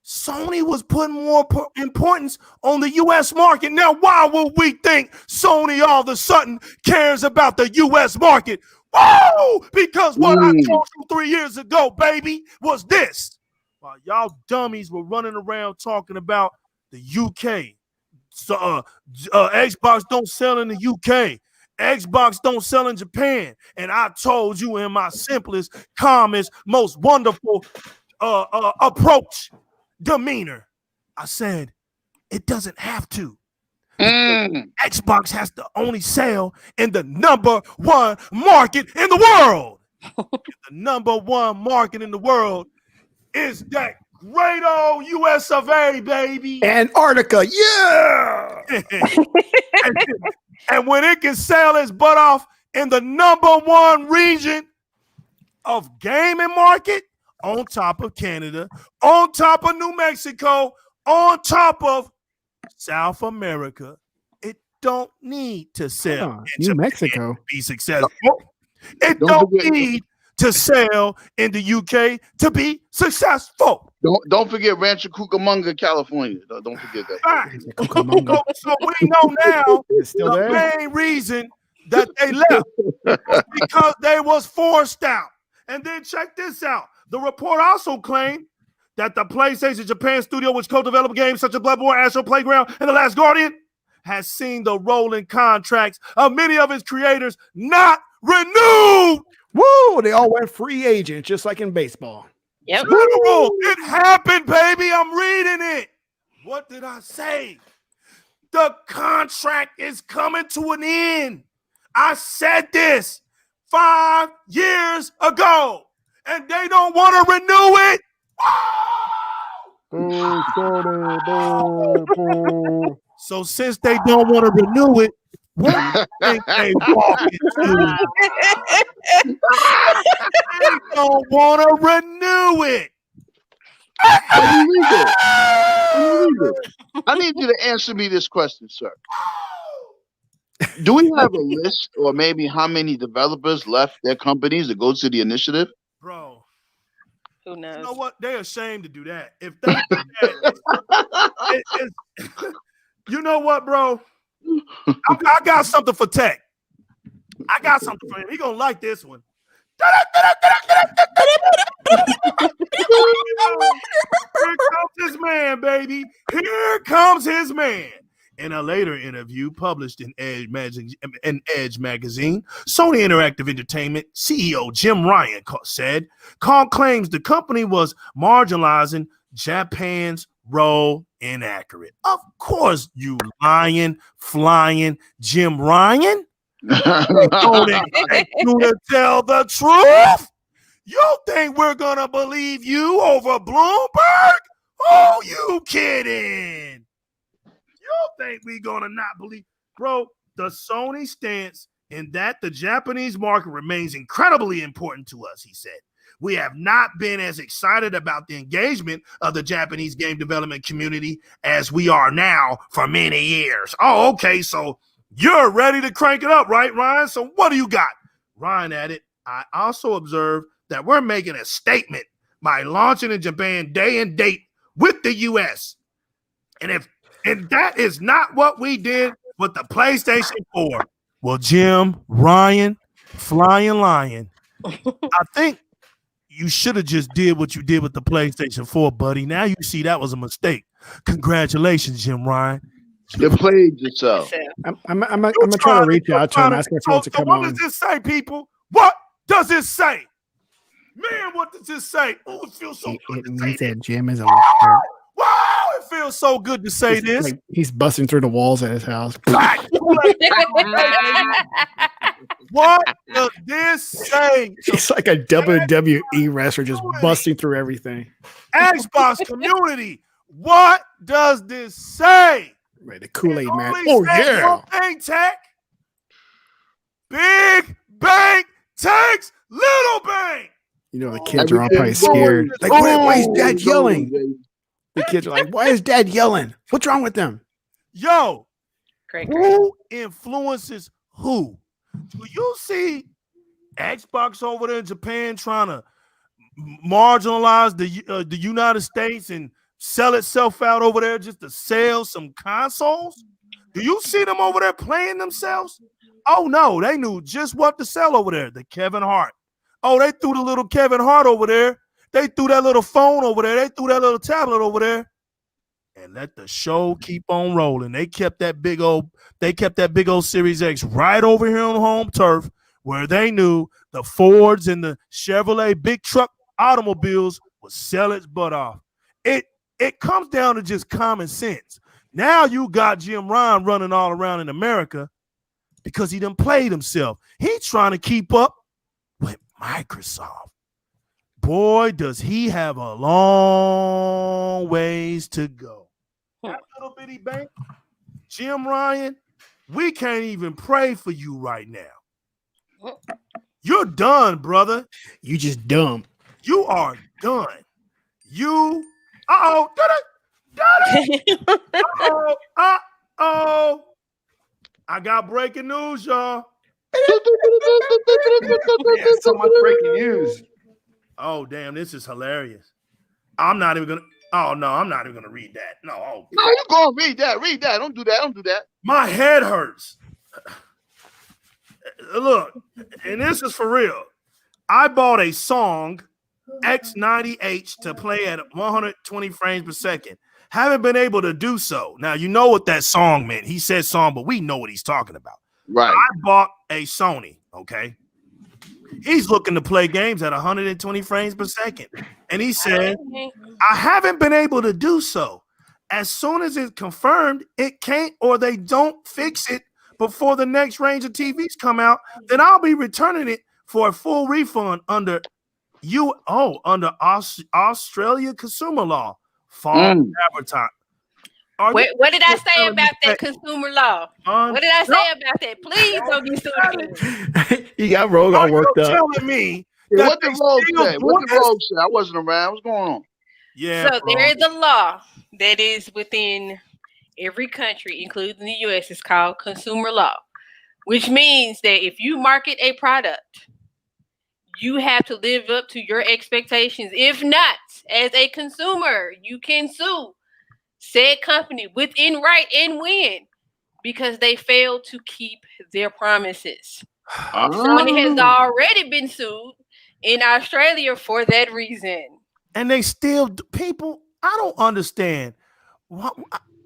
Sony was putting more importance on the U.S. market. Now, why would we think Sony all of a sudden cares about the U.S. market? Whoa! Because what I told you 3 years ago, baby, was this. While y'all dummies were running around talking about the UK. So, Xbox don't sell in the UK. Xbox don't sell in Japan. And I told you in my simplest, calmest, most wonderful approach, demeanor, I said, it doesn't have to. Xbox has to only sell in the #1 market in the world. The #1 market in the world is that great old US of A, baby. Antarctica, yeah. And when it can sell its butt off in the #1 region of gaming market, on top of Canada, on top of New Mexico, on top of South America, it don't need to sell New Mexico to be successful. It don't need to sell in the UK to be successful. Don't forget Rancho Cucamonga, California. Don't forget that. So we know now the main reason that they left was because they was forced out. And then check this out. The report also claimed that the PlayStation Japan studio, which co-developed games such as Bloodborne, Astral Playground, and The Last Guardian, has seen the rolling contracts of many of its creators not renewed. Woo! They all went free agent, just like in baseball. Yep. It happened, baby. I'm reading it. What did I say? The contract is coming to an end. I said this 5 years ago, and they don't want to renew it. So since they don't want to renew it, what do you think they walking to? They don't want to renew it. I need you to answer me this question, sir. Do we have a list, or maybe how many developers left their companies to go to the initiative? Bro, who knows? You know what? They're ashamed to do that. If they do that, you know what, bro? I got something for Tech. I got something for him. He gonna like this one. Here comes his man, baby. Here comes his man. In a later interview published in Edge magazine, Sony Interactive Entertainment CEO Jim Ryan said, claims the company was marginalizing Japan's role inaccurate. Of course, you lying, flying Jim Ryan. They don't expect you to tell the truth. You think we're gonna believe you over Bloomberg? Oh, you kidding? You think we gonna not believe? Bro, the Sony stance in that the Japanese market remains incredibly important to us, he said. We have not been as excited about the engagement of the Japanese game development community as we are now for many years. Oh, okay, so you're ready to crank it up, right, Ryan? So what do you got? Ryan added, I also observed that we're making a statement by launching in Japan day and date with the U.S. And that is not what we did with the PlayStation 4. Well, Jim, Ryan, flying lion, I think you should have just did what you did with the PlayStation 4, buddy. Now you see that was a mistake. Congratulations, Jim Ryan. You played yourself. I'm gonna try to reach out to him, ask him if he wants to come on. What does this say, people? What does it say? Man, what does this say? Oh, it feels so good to say that Jim is a wow, it feels so good to say this. Like he's busting through the walls at his house. What does this say? It's like a WWE wrestler just busting through everything. Xbox community, what does this say? Right, the Kool-Aid man. Oh, yeah. Big Tech. Big Bank takes Little Bank. You know, the kids are all probably scared. Like, why is Dad yelling? The kids are like, why is Dad yelling? What's wrong with them? Yo, who influences who? Do you see Xbox over there in Japan trying to marginalize the United States and sell itself out over there just to sell some consoles? Do you see them over there playing themselves? Oh no, they knew just what to sell over there. The Kevin Hart. Oh, they threw the little Kevin Hart over there. They threw that little phone over there. They threw that little tablet over there. And let the show keep on rolling. They kept that big old Series X right over here on home turf where they knew the Fords and the Chevrolet big truck automobiles would sell its butt off. It comes down to just common sense. Now you got Jim Ryan running all around in America because he done played himself. He's trying to keep up with Microsoft. Boy, does he have a long ways to go. That little bitty bank, Jim Ryan, we can't even pray for you right now. You're done, brother. You just dumb. You are done. You, I got breaking news, y'all. So much breaking news. Oh, damn, this is hilarious. I'm not even gonna read that. No, you're gonna read that. Read that. Don't do that. My head hurts. Look, and this is for real. I bought a Song X90H to play at 120 frames per second. Haven't been able to do so. Now, you know what that song meant. He said song, but we know what he's talking about. Right. I bought a Sony, okay? He's looking to play games at 120 frames per second. And he said, I haven't been able to do so. As soon as it's confirmed, it can't or they don't fix it before the next range of TVs come out, then I'll be returning it for a full refund under Australia consumer law. Advertising. What did I say about that consumer law? What did I say about that? Please don't be stupid. You got Rogue all worked up. Telling me what the Rogue say? What the Rogue say? I wasn't around. What's going on? Yeah. So there is a law that is within every country, including the U.S. It's called consumer law, which means that if you market a product, you have to live up to your expectations. If not, as a consumer, you can sue said company within right and win because they failed to keep their promises. Sony has already been sued in Australia for that reason. And they still, people, I don't understand. What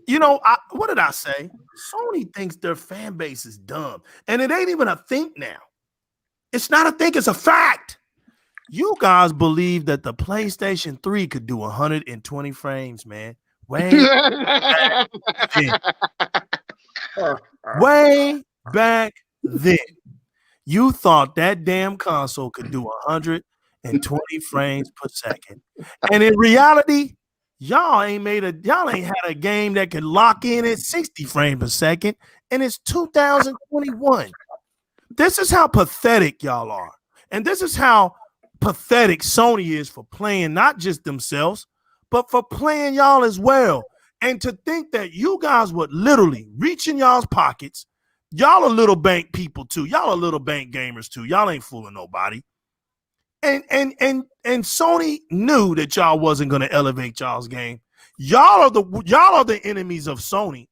did I say? Sony thinks their fan base is dumb. And it ain't even a think now. It's not a think, it's a fact. You guys believe that the PlayStation 3 could do 120 frames, man. Way back then, you thought that damn console could do 120 frames per second. And in reality, y'all ain't had a game that could lock in at 60 frames per second, and it's 2021. This is how pathetic y'all are. And this is how pathetic Sony is for playing not just themselves, but for playing y'all as well. And to think that you guys would literally reach in y'all's pockets, y'all are little bank people too. Y'all are little bank gamers too. Y'all ain't fooling nobody. And Sony knew that y'all wasn't going to elevate y'all's game. Y'all are the enemies of Sony.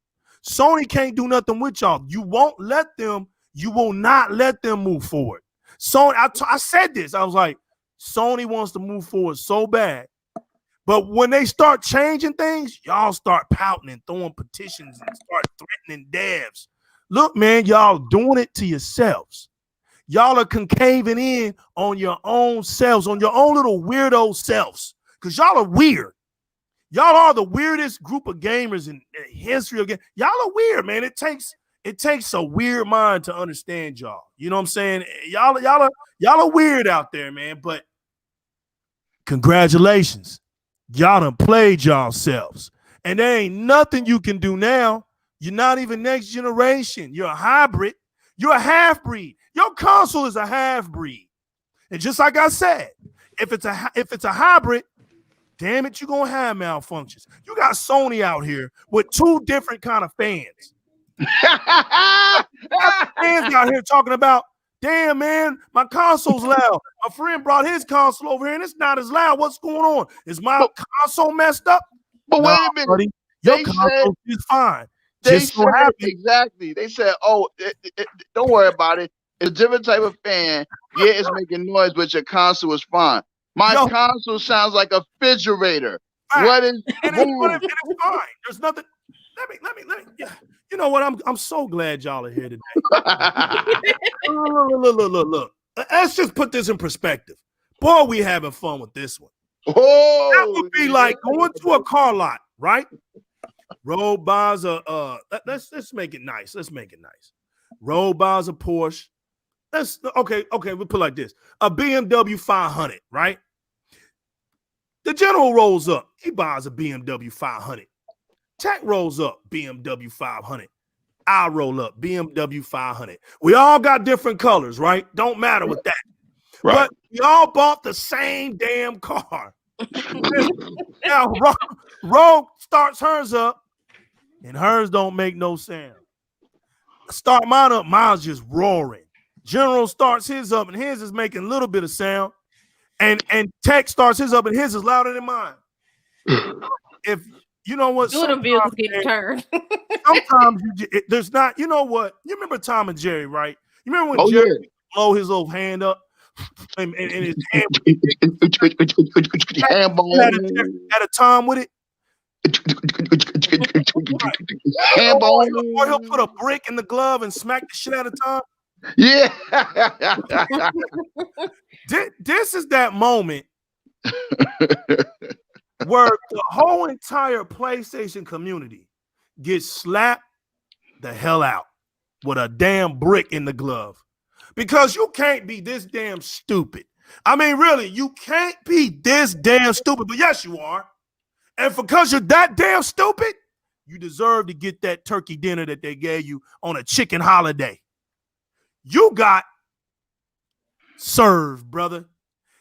Sony can't do nothing with y'all. You will not let them move forward. Sony, I said this. I was like, Sony wants to move forward so bad. But when they start changing things, y'all start pouting and throwing petitions and start threatening devs. Look, man, y'all doing it to yourselves. Y'all are concaving in on your own selves, on your own little weirdo selves, because y'all are weird. Y'all are the weirdest group of gamers in the history of games. Y'all are weird, man. It takes a weird mind to understand y'all. You know what I'm saying? Y'all are weird out there, man. But congratulations. Y'all done played yourselves. And there ain't nothing you can do now. You're not even next generation. You're a hybrid. You're a half-breed. Your console is a half-breed. And just like I said, if it's a hybrid, damn it, you're gonna have malfunctions. You got Sony out here with two different kind of fans. Fans out here talking about, damn, man, my console's loud. My friend brought his console over here and it's not as loud. What's going on? Is my console messed up? But Nah, wait a minute. buddy, your They said console is fine. they Just so said happens, exactly. They said, "Oh, don't worry about it. It's a different type of fan. Yeah, it's making noise, but your console is fine. My yo, console sounds like a refrigerator. fact. What is And wrong?" it's fine. There's nothing. Let me. Yeah. You know what? I'm so glad y'all are here today. Look. Let's just put this in perspective. Boy, we having fun with this one. Oh, That would be like going to a car lot, right? Road buys a let's make it nice. Let's make it nice. Road buys a Porsche. Okay, we'll put it like this. A BMW 500, right? The general rolls up. He buys a BMW 500. Tech rolls up, BMW 500. I roll up, BMW 500. We all got different colors, right? Don't matter with that. right. But we all bought the same damn car. Now, Rogue starts hers up, and hers don't make no sound. Start mine up, mine's just roaring. General starts his up, and his is making a little bit of sound. And Tech starts his up, and his is louder than mine. If you know what, Two of them vehicles getting turned. sometimes there's not. You know what? You remember Tom and Jerry, right? You remember when Jerry would blow his little hand up, and his hand at a time with it. Or he'll put a brick in the glove and smack the shit out of Tom. Yeah. This is that moment where the whole entire PlayStation community gets slapped the hell out with a damn brick in the glove. Because you can't be this damn stupid. I mean, really, you can't be this damn stupid. But yes, you are. And because you're that damn stupid, you deserve to get that turkey dinner that they gave you on a chicken holiday. You got served, brother.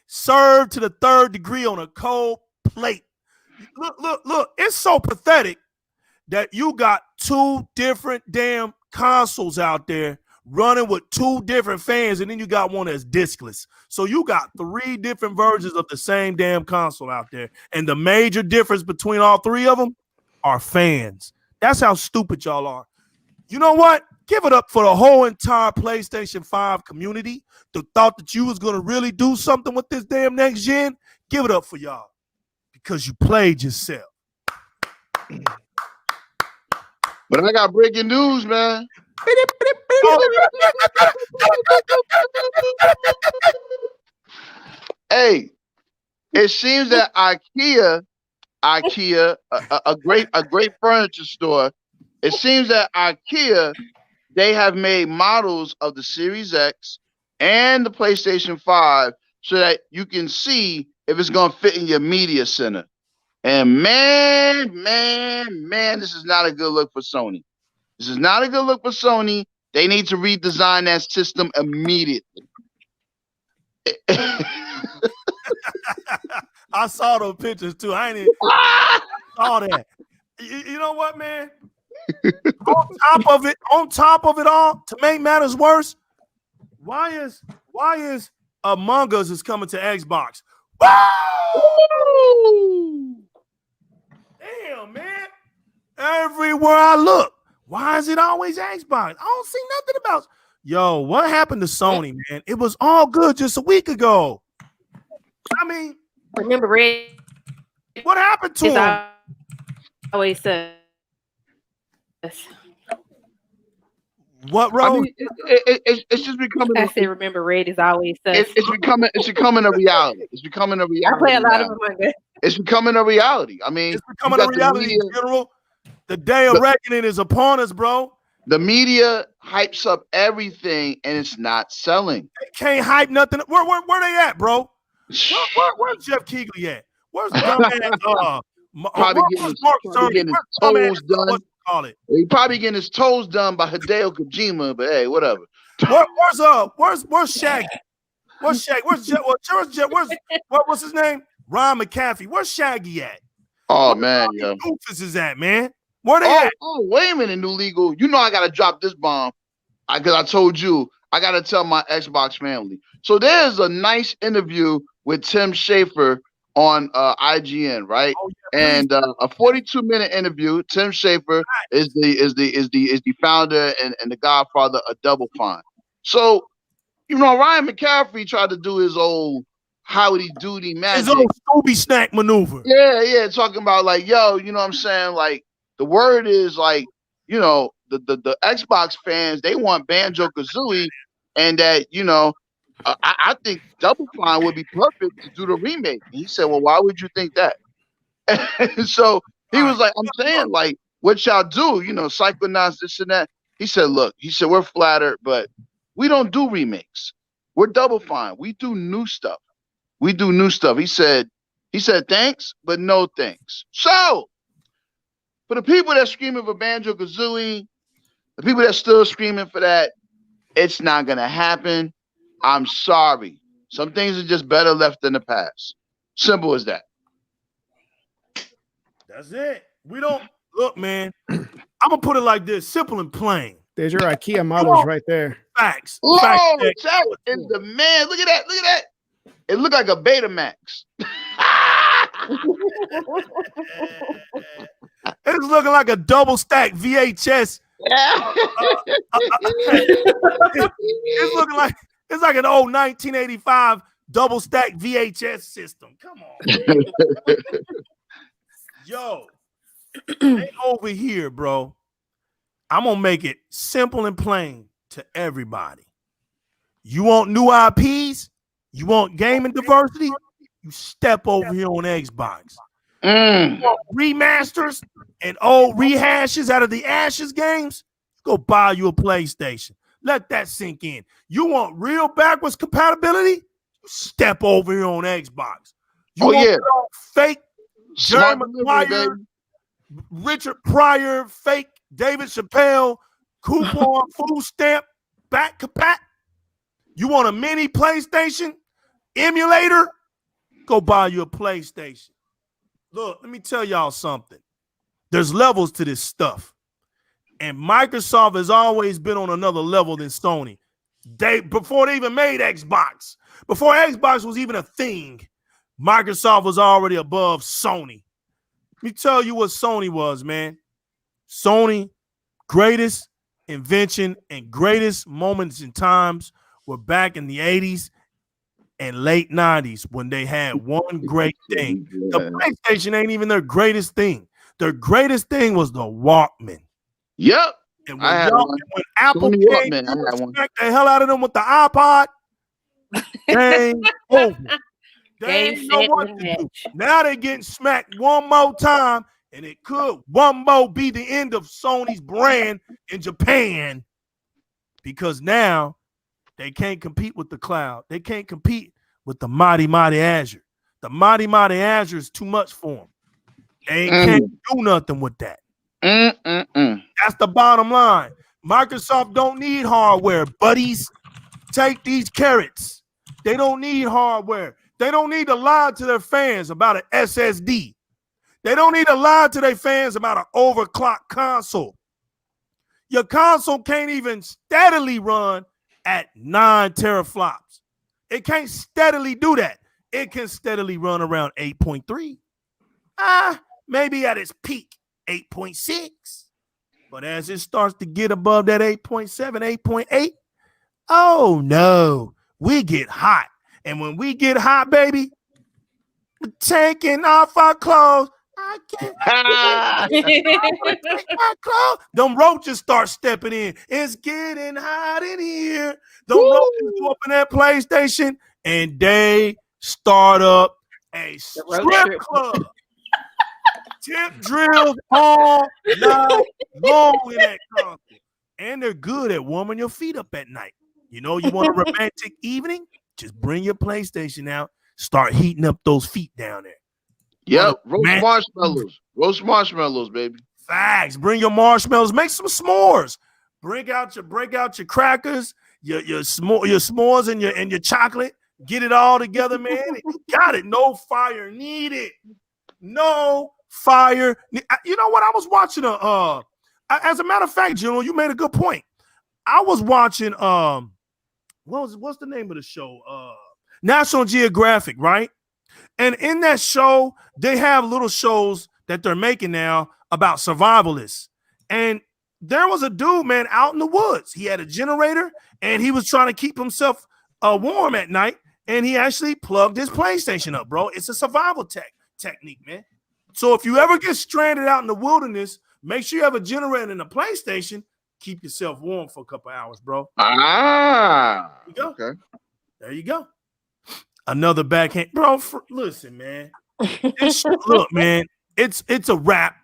Served to the third degree on a cold plate. Look. It's so pathetic that you got two different damn consoles out there running with two different fans, and then you got one that's discless. So you got three different versions of the same damn console out there. And the major difference between all three of them are fans. That's how stupid y'all are. You know what? Give it up for the whole entire PlayStation 5 community that thought that you was going to really do something with this damn next gen. Give it up for y'all because you played yourself. But I got breaking news, man. Hey, it seems that IKEA, a great furniture store. It seems that IKEA, they have made models of the Series X and the PlayStation 5 so that you can see if it's gonna fit in your media center. And man, this is not a good look for Sony. This is not a good look for Sony. They need to redesign that system immediately. I saw those pictures too. I ain't even saw that. You know what, man? on top of it all, to make matters worse, why is Among Us is coming to Xbox? Woo! Damn, man. Everywhere I look, why is it always Xbox? I don't see nothing about. Yo, what happened to Sony, man? It was all good just a week ago. I mean, remember Red? What happened to him? Always says. What, bro? I mean, it's just becoming. I said, remember, Red is always says. It's becoming a reality. It's becoming a reality. I play a lot of Among Us. It's becoming a reality. I mean, it's becoming a reality in general. The day of reckoning is upon us, bro. The media hypes up everything, and it's not selling. They can't hype nothing. Where they at, bro? Where's Jeff Keighley at? Where's dumbass? Probably getting his toes done. He probably getting his toes done by Hideo Kojima, but hey, whatever. Where's Shaggy? Where's Shaggy? What's his name? Ron McCaffrey. Where's Shaggy at? Oh man, yo. Doofus is at, man. Where they at? Oh, wait a minute, New Legal. You know I gotta drop this bomb. Because I told you I gotta tell my Xbox family. So there's a nice interview with Tim Schafer on IGN, right? Oh, yeah, and a 42-minute interview. Tim Schafer is the founder and the godfather of Double Fine. So, Ryan McCaffrey tried to do his old Howdy Doody magic. His old Scooby snack maneuver. Yeah, talking about like, yo, you know what I'm saying? Like, the word is like, the Xbox fans, they want Banjo-Kazooie, and that, I think Double Fine would be perfect to do the remake. And he said, well, why would you think that? And so he was like, I'm saying, like, what y'all do, Psychonauts, this and that. He said, look, we're flattered, but we don't do remakes. We're Double Fine. We do new stuff. He said, thanks, but no thanks. So for the people that screaming for Banjo-Kazooie, the people that still screaming for that, it's not going to happen. I'm sorry. Some things are just better left in the past. Simple as that. That's it. We don't look, man. I'm gonna put it like this: simple and plain. There's your IKEA models right there. Facts. Oh, that is the man. Look at that. It looked like a Betamax. It's looking like a double stack VHS. It's like an old 1985 double stack VHS system. Come on. Yo, they over here, bro. I'm gonna make it simple and plain to everybody. You want new IPs? You want gaming diversity? You step over here on Xbox. You want remasters and old rehashes out of the Ashes games? Go buy you a PlayStation. Let that sink in. You want real backwards compatibility? You step over here on Xbox. You want fake Jerry Maguire, Richard Pryor, fake David Chappelle, coupon, food stamp, back compat. You want a mini PlayStation emulator? Go buy you a PlayStation. Look, let me tell y'all something. There's levels to this stuff. And Microsoft has always been on another level than Sony. Before they even made Xbox, before Xbox was even a thing, Microsoft was already above Sony. Let me tell you what Sony was, man. Sony, greatest invention and greatest moments in times were back in the 80s and late 90s when they had one great thing. The PlayStation ain't even their greatest thing. Their greatest thing was the Walkman. Yep. And when Apple came and smacked the hell out of them with the iPod, game over. They ain't know what to do. Now they're getting smacked one more time, and it could one more be the end of Sony's brand in Japan, because now they can't compete with the cloud. They can't compete with the mighty Azure. The mighty Azure is too much for them. They can't do nothing with that. That's the bottom line. Microsoft don't need hardware, buddies. Take these carrots. They don't need hardware. They don't need to lie to their fans about an SSD. They don't need to lie to their fans about an overclocked console. Your console can't even steadily run at 9 teraflops. It can't steadily do that. It can steadily run around 8.3. Maybe at its peak, 8.6. But as it starts to get above that 8.7, 8.8, oh no, we get hot. And when we get hot, baby, we're taking off our clothes. I can't take my clothes. Them roaches start stepping in. It's getting hot in here. Them roaches go up in that PlayStation and they start up a strip club. Tip drills all night long in that console. And they're good at warming your feet up at night. You know, you want a romantic evening? Just bring your PlayStation out. Start heating up those feet down there. Yep, roast marshmallows, baby. Facts. Bring your marshmallows. Make some s'mores. Break out your crackers, your s'mores and your chocolate. Get it all together, man. You got it. No fire needed. No fire. You know what? I was watching as a matter of fact, General, you made a good point. I was watching what's the name of the show? National Geographic, right? And in that show, they have little shows that they're making now about survivalists. And there was a dude, man, out in the woods. He had a generator and he was trying to keep himself warm at night. And he actually plugged his PlayStation up, bro. It's a survival technique, man. So if you ever get stranded out in the wilderness, make sure you have a generator and a PlayStation. Keep yourself warm for a couple hours, bro. Ah. There you go. Okay. There you go. Another backhand, bro. Listen, man. Look, man. It's a wrap.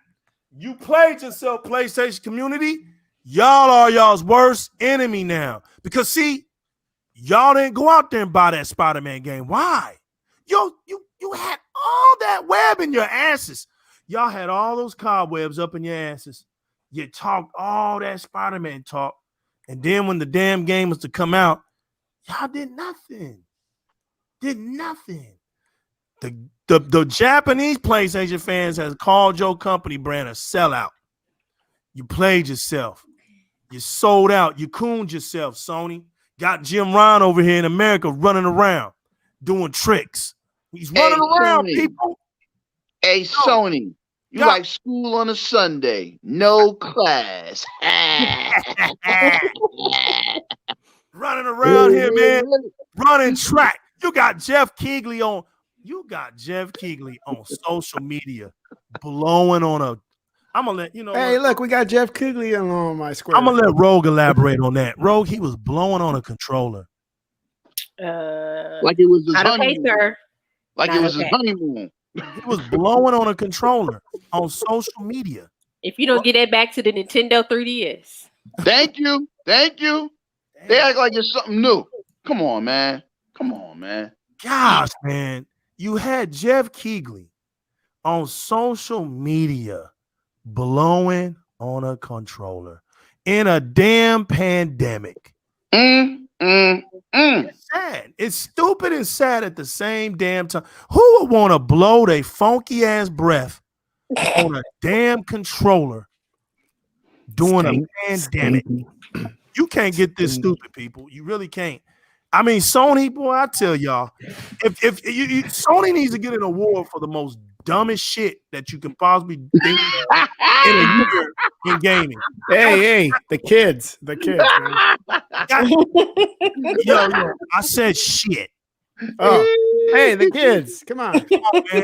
You played yourself, PlayStation community. Y'all are y'all's worst enemy now. Because see, y'all didn't go out there and buy that Spider-Man game. Why? You had all that web in your asses. Y'all had all those cobwebs up in your asses. You talked all that Spider-Man talk. And then when the damn game was to come out, y'all did nothing. Did nothing. The Japanese PlayStation fans has called your company brand a sellout. You played yourself. You sold out. You cooned yourself, Sony. Got Jim Ryan over here in America running around doing tricks. He's running around, Sony. people. Hey, Sony, you like school on a Sunday. No class. Running around here, man. Running track. You got Jeff Keighley on social media blowing on a. I'm gonna let you know. Hey, look, we got Jeff Keighley on my square. I'm gonna let Rogue elaborate on that. Rogue, he was blowing on a controller. Like it was his honeymoon. Sir. Like Not it was okay. his honeymoon. He was blowing on a controller on social media. If you don't get that back to the Nintendo 3DS. Thank you. Thank you. They act like it's something new. Come on, man. Come on, man. Gosh, man. You had Jeff Keighley on social media blowing on a controller in a damn pandemic. It's sad. It's stupid and sad at the same damn time. Who would want to blow their funky ass breath on a damn controller during a pandemic? You can't get this stupid, people. You really can't. I mean, Sony, boy, I tell y'all, if Sony needs to get an award for the most dumbest shit that you can possibly think of in a year in gaming. Hey, the kids, man. Yo, I said shit. Oh, hey, the kids, come on, man.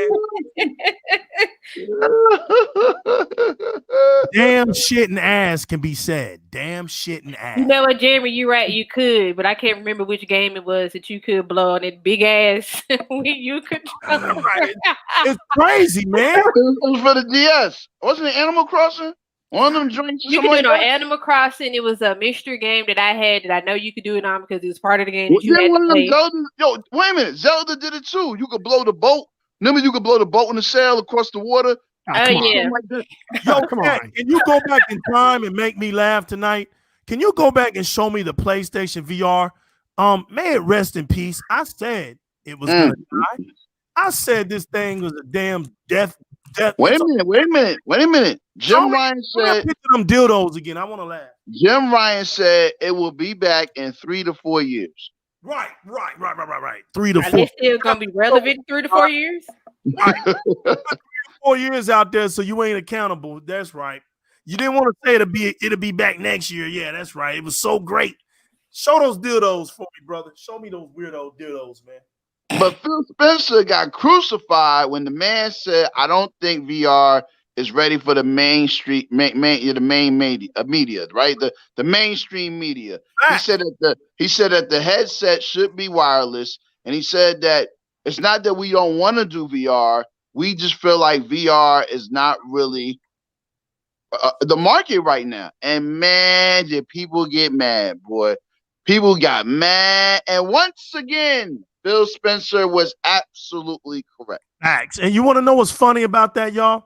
Damn shit and ass can be said. Damn shit and ass. You know what, Jeremy? You're right. You could, but I can't remember which game it was that you could blow on that big ass when you could. It's crazy, man. It was for the DS. Wasn't it Animal Crossing? One of them joints. You could do it on Animal Crossing. It was a mystery game that I had that I know you could do it on because it was part of the game that you had to play. Yo, wait a minute. Zelda did it too. You could blow the boat. Remember, you could blow the boat in the sail across the water. Oh, yeah. Yo, come on. Can you go back in time and make me laugh tonight? Can you go back and show me the PlayStation VR? May it rest in peace. I said it was gonna die. I said this thing was a damn death. Wait a minute. Jim Ryan said them dildos again. I want to laugh. Jim Ryan said it will be back in 3 to 4 years. Right. 3 to 4. It's still gonna be relevant in 3 to 4 years. Right. 4 years out there, so you ain't accountable. That's right. You didn't want to say it'll be back next year. Yeah, that's right. It was so great. Show those dildos for me, brother. Show me those weirdo dildos, man. But Phil Spencer got crucified when the man said, "I don't think VR is ready for the mainstream media, right? The mainstream media." He said that the headset should be wireless, and he said that it's not that we don't want to do VR. We just feel like VR is not really the market right now. And man, did people get mad, boy. People got mad. And once again, Phil Spencer was absolutely correct. Facts. And you want to know what's funny about that, y'all?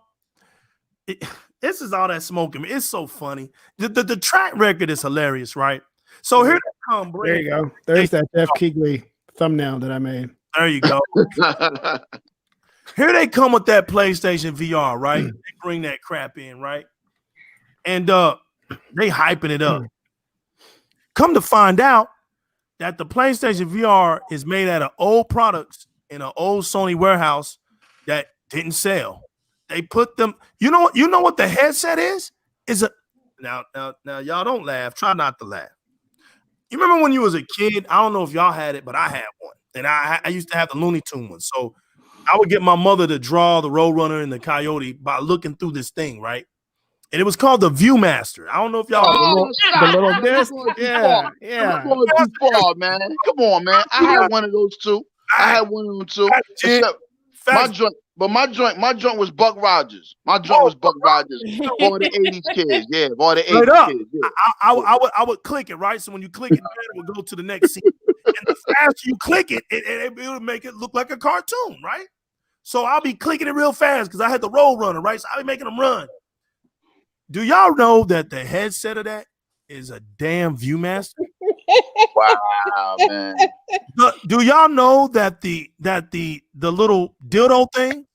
This is all that smoking. It's so funny. The track record is hilarious, right? So here they come, bro. There you go. There's that Jeff Keighley thumbnail that I made. There you go. Here they come with that PlayStation VR, right? They bring that crap in, right? And they hyping it up. Come to find out that the PlayStation VR is made out of old products in an old Sony warehouse that didn't sell. They put them. You know what the headset is? Now y'all don't laugh. Try not to laugh. You remember when you was a kid? I don't know if y'all had it, but I had one, and I used to have the Looney Tune one. So I would get my mother to draw the Roadrunner and the Coyote by looking through this thing, right? And it was called the Viewmaster. I don't know if y'all the little disc. Yeah. Come on, too far, man. Come on, man. I had one of those too. I had one of them too. Except my joint was Buck Rogers. My joint was Buck Rogers. For all the 80s kids. Yeah, for all the 80s kids. Yeah. I would click it, right? So when you click it, it would go to the next scene. And the faster you click it, it would make it look like a cartoon, right? So I'll be clicking it real fast because I had the Roadrunner, right? So I'll be making them run. Do y'all know that the headset of that is a damn Viewmaster? Wow, man. Do y'all know that the little dildo thing,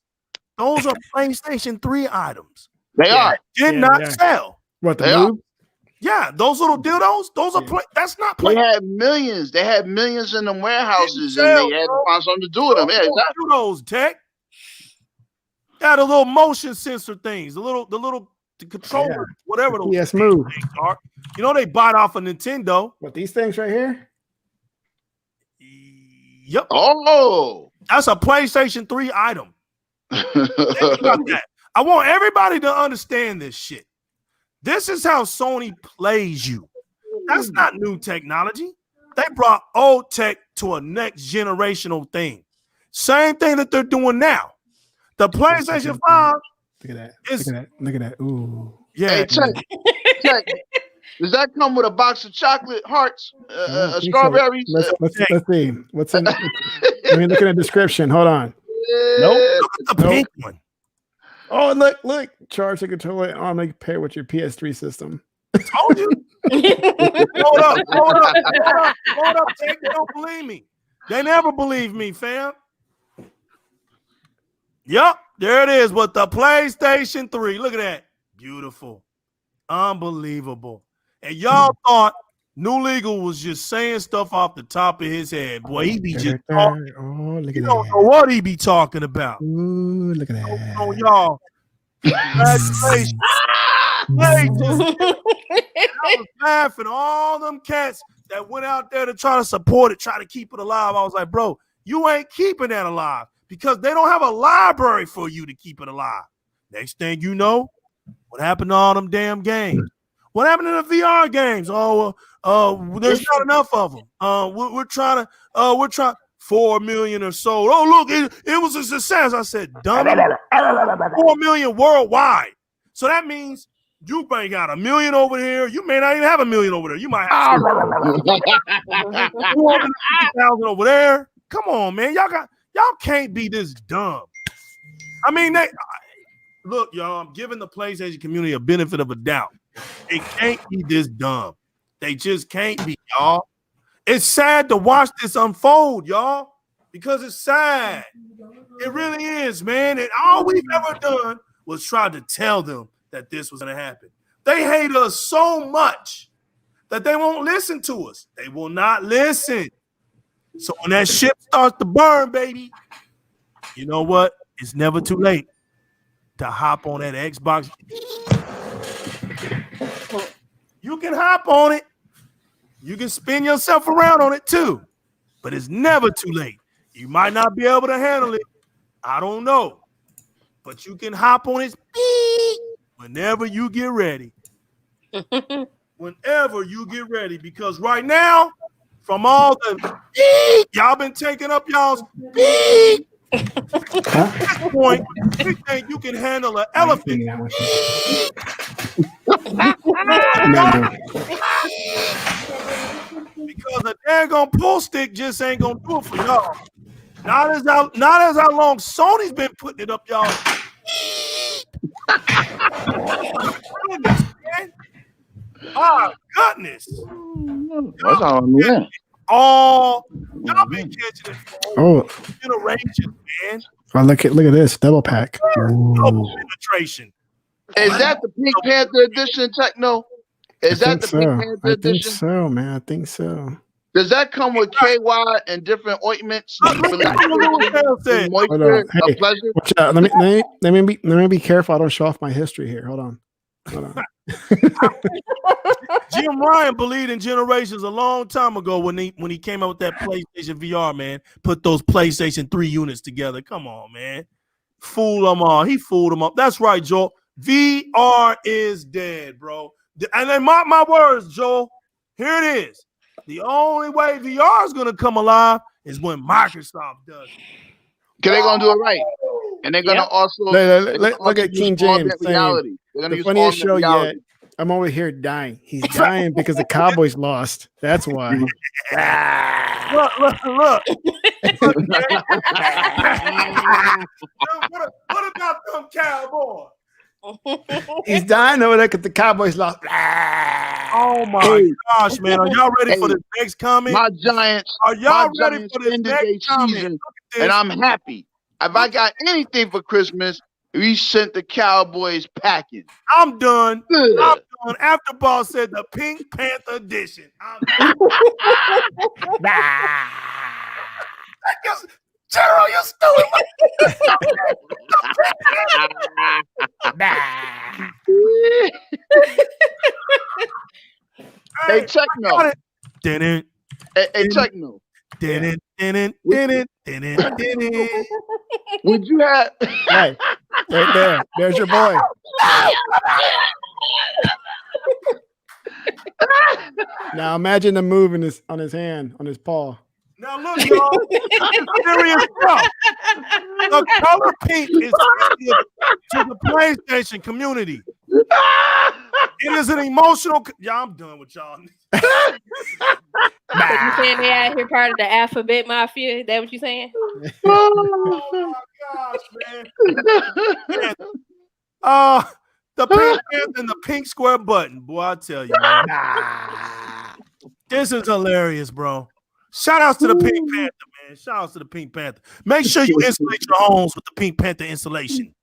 those are PlayStation 3 items. They are. Did not sell. What the move? Yeah, those little dildos, those are that's not They had millions. They had millions in them warehouses, and they had to find something to do with them. Yeah, exactly. Dildos, Tech. They had the little motion sensor things, the controller, whatever those yes, move. things are. You know they bought off of Nintendo. What, these things right here? Yep. Oh, that's a PlayStation 3 item. Think about that. I want everybody to understand this shit. This is how Sony plays you. That's not new technology. They brought old tech to a next generational thing. Same thing that they're doing now. The PlayStation 5. Look at that. Look at that. Ooh. Yeah. Hey, check. Does that come with a box of chocolate hearts, strawberries? So. Let's see. What's in? Let me look at the description. Hold on. Nope. The pink one. Oh, look. Charge the controller arm to pair with your PS3 system. Told you. Hold up. They don't believe me. They never believe me, fam. Yup, there it is with the PlayStation 3. Look at that. Beautiful. Unbelievable. And y'all thought New Legal was just saying stuff off the top of his head. Boy, he be just talking. Oh, look at you don't know what he be talking about. Ooh, look at that. Oh, y'all. Congratulations. I was laughing. All them cats that went out there to try to support it, try to keep it alive. I was like, bro, you ain't keeping that alive because they don't have a library for you to keep it alive. Next thing you know, what happened to all them damn games? What happened to the VR games? There's not enough of them. We're trying 4 million or so. Oh, look, it was a success. I said, dummy, 4 million worldwide. So that means you may got 1 million over here. You may not even have 1 million over there. You might have 250,000 over there. Come on, man. Y'all can't be this dumb. I mean, look, y'all, I'm giving the PlayStation community a benefit of a doubt. It can't be this dumb. They just can't be, y'all. It's sad to watch this unfold, y'all, because it's sad. It really is, man. And all we've ever done was try to tell them that this was going to happen. They hate us so much that they won't listen to us. They will not listen. So when that ship starts to burn, baby, you know what? It's never too late to hop on that Xbox. You can hop on it. You can spin yourself around on it too. But it's never too late. You might not be able to handle it. I don't know. But you can hop on it whenever you get ready. Whenever you get ready. Because right now, from all the y'all been taking up y'all's at this point, you think you can handle an elephant. Because a daggone pull stick just ain't gonna do it for y'all. Not as how long Sony's been putting it up y'all. Oh goodness. That's all I'm doing. Y'all been catching it for generations, man. Oh, look at this double pack. Double penetration. Is that the Pink Panther edition, Techno? Is that the Pink Panther edition? I think so, man. I think so. Does that come with KY and different ointments? Hold on. Hey, watch out. Let me be careful. I don't show off my history here. Hold on. Jim Ryan believed in generations a long time ago when he came out with that PlayStation VR, man. Put those PlayStation 3 units together. Come on, man. Fool them all. He fooled them up. That's right, Joel. VR is dead, bro. And then mark my words, Joel. Here it is. The only way VR is going to come alive is when Microsoft does it. Because they're going to do it right. And they're going to also look at King James saying, the funniest show yet. I'm over here dying. He's dying because the Cowboys lost. That's why. Look. What about them Cowboys? He's dying over there because the Cowboys lost. Oh my gosh, man. Are y'all ready for the next comment? My Giants. Are y'all ready for the next comment? And I'm happy. If I got anything for Christmas, we sent the Cowboys packing. I'm done. I'm done. After Ball said the Pink Panther edition. Gerald, you stupid. Hey, Techno. Hey, Techno. Would you have? Right there. There's your boy. Now imagine the move on his hand, on his paw. Now look, y'all. This is serious stuff. The color pink is sensitive to the PlayStation community. It is an emotional. Yeah, I'm done with y'all. You saying they out here part of the alphabet mafia? Is that what you saying? Oh my gosh, man. The pink panther and the pink square button. Boy, I tell you, man. This is hilarious, bro. Shout outs to the Pink Panther, man. Shout outs to the Pink Panther. Make sure you insulate your homes with the Pink Panther insulation.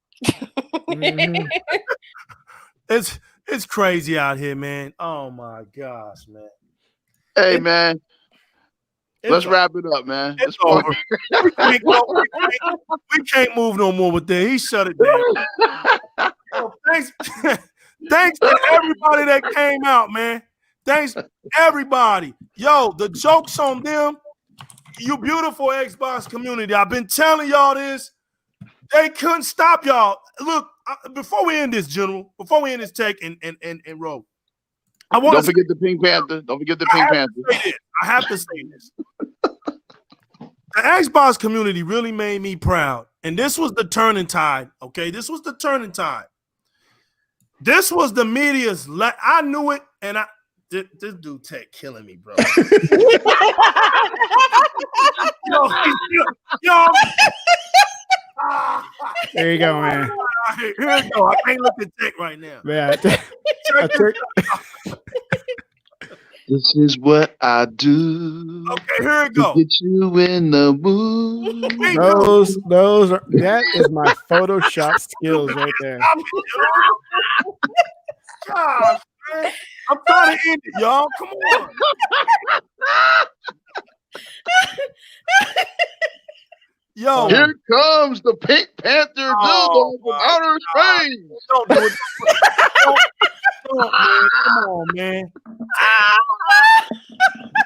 It's crazy out here, man. Oh my gosh, man. Hey, man. Let's wrap it up, man. It's over. We can't move no more with that. He shut it down. So thanks to everybody that came out, man. Thanks everybody. Yo, the joke's on them. You beautiful Xbox community. I've been telling y'all this. They couldn't stop y'all. Look, before we end this, General, before we end this tech and roll, I want Don't forget the Pink Panther. Don't forget the Pink Panther. I have to say this. The Xbox community really made me proud. And this was the turning tide, okay? This was the turning tide. This was the media's. I knew it, and this dude Tech killing me, bro. yo. There you go, man. Here we go. I can't look at Tech right now. Yeah. This is what I do. Okay, here we go. Get you in the mood. That is my Photoshop skills right there. Gosh, man. I'm trying to end it, y'all. Come on. Yo, here comes the Pink Panther dildo from outer space. Don't do it. Don't, man. Come on, man.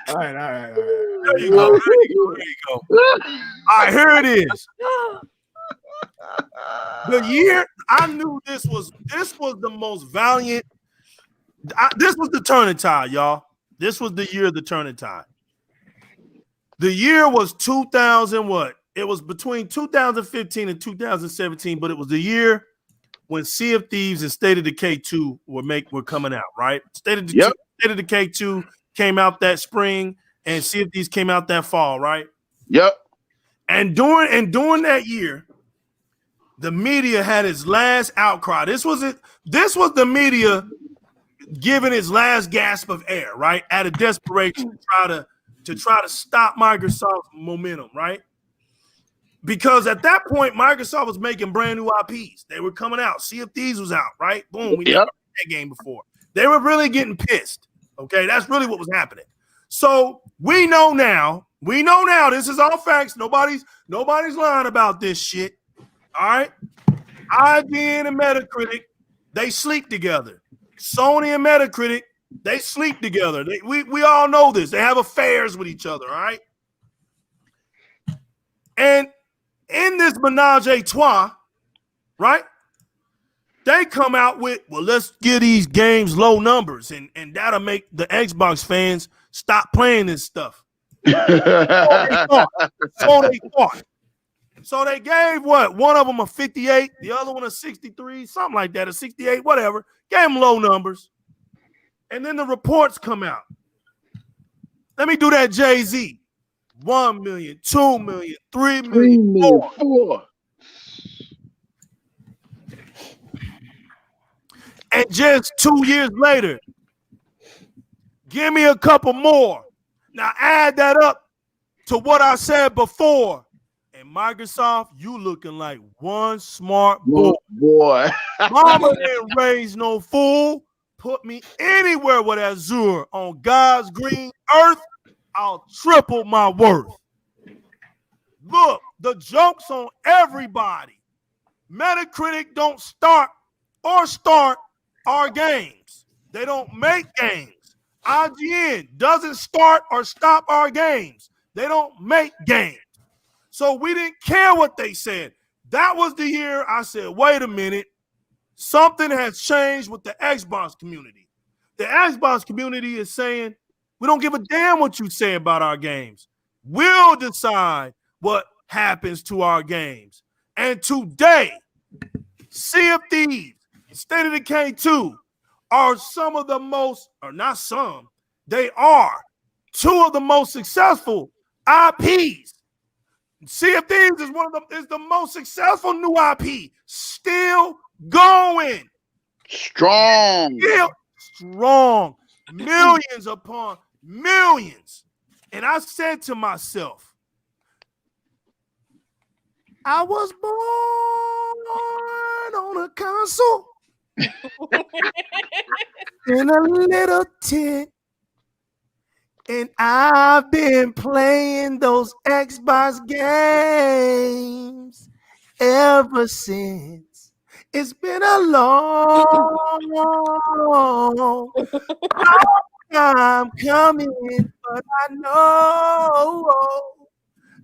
All right. There you go. All right, here it is. The year I knew this was the most valiant. This was the turning tide, y'all. This was the year of the turning tide. The year was 2000. What? It was between 2015 and 2017, but it was the year when Sea of Thieves and State of Decay 2 were coming out, right? State of Decay 2 came out that spring, and Sea of Thieves came out that fall, right? Yep. And during that year, the media had its last outcry. This was the media giving its last gasp of air, right? Out of desperation to try to stop Microsoft's momentum, right? Because at that point, Microsoft was making brand new IPs. They were coming out. Sea of Thieves was out, right? Boom. We never had that game before. They were really getting pissed. Okay, that's really what was happening. So we know now. This is all facts. Nobody's lying about this shit. All right. IGN and Metacritic, they sleep together. Sony and Metacritic, they sleep together. We all know this. They have affairs with each other. All right. And in this menage a trois, right? They come out with, well, let's give these games low numbers, and that'll make the Xbox fans stop playing this stuff. So they thought. So they gave what? One of them a 58, the other one a 63, something like that, a 68, whatever. Gave them low numbers. And then the reports come out. Let me do that Jay-Z. 1 million, 2 million, 3 million, 4. And just 2 years later, give me a couple more. Now add that up to what I said before. And Microsoft, you looking like one smart boy. Mama didn't raise no fool. Put me anywhere with Azure on God's green earth, I'll triple my worth. Look, the joke's on everybody. Metacritic don't start our games. They don't make games. IGN doesn't start or stop our games. They don't make games. So we didn't care what they said. That was the year I said, wait a minute. Something has changed with the Xbox community. The Xbox community is saying, we don't give a damn what you say about our games. We'll decide what happens to our games. And today, Sea of Thieves, State of Decay 2 are some of the most, or not some, they are two of the most successful IPs. Sea of Thieves is the most successful new IP, still going. Strong. Still strong. Millions upon millions. And I said to myself, I was born on a console in a little tent, and I've been playing those Xbox games ever since. It's been a long time coming, but I know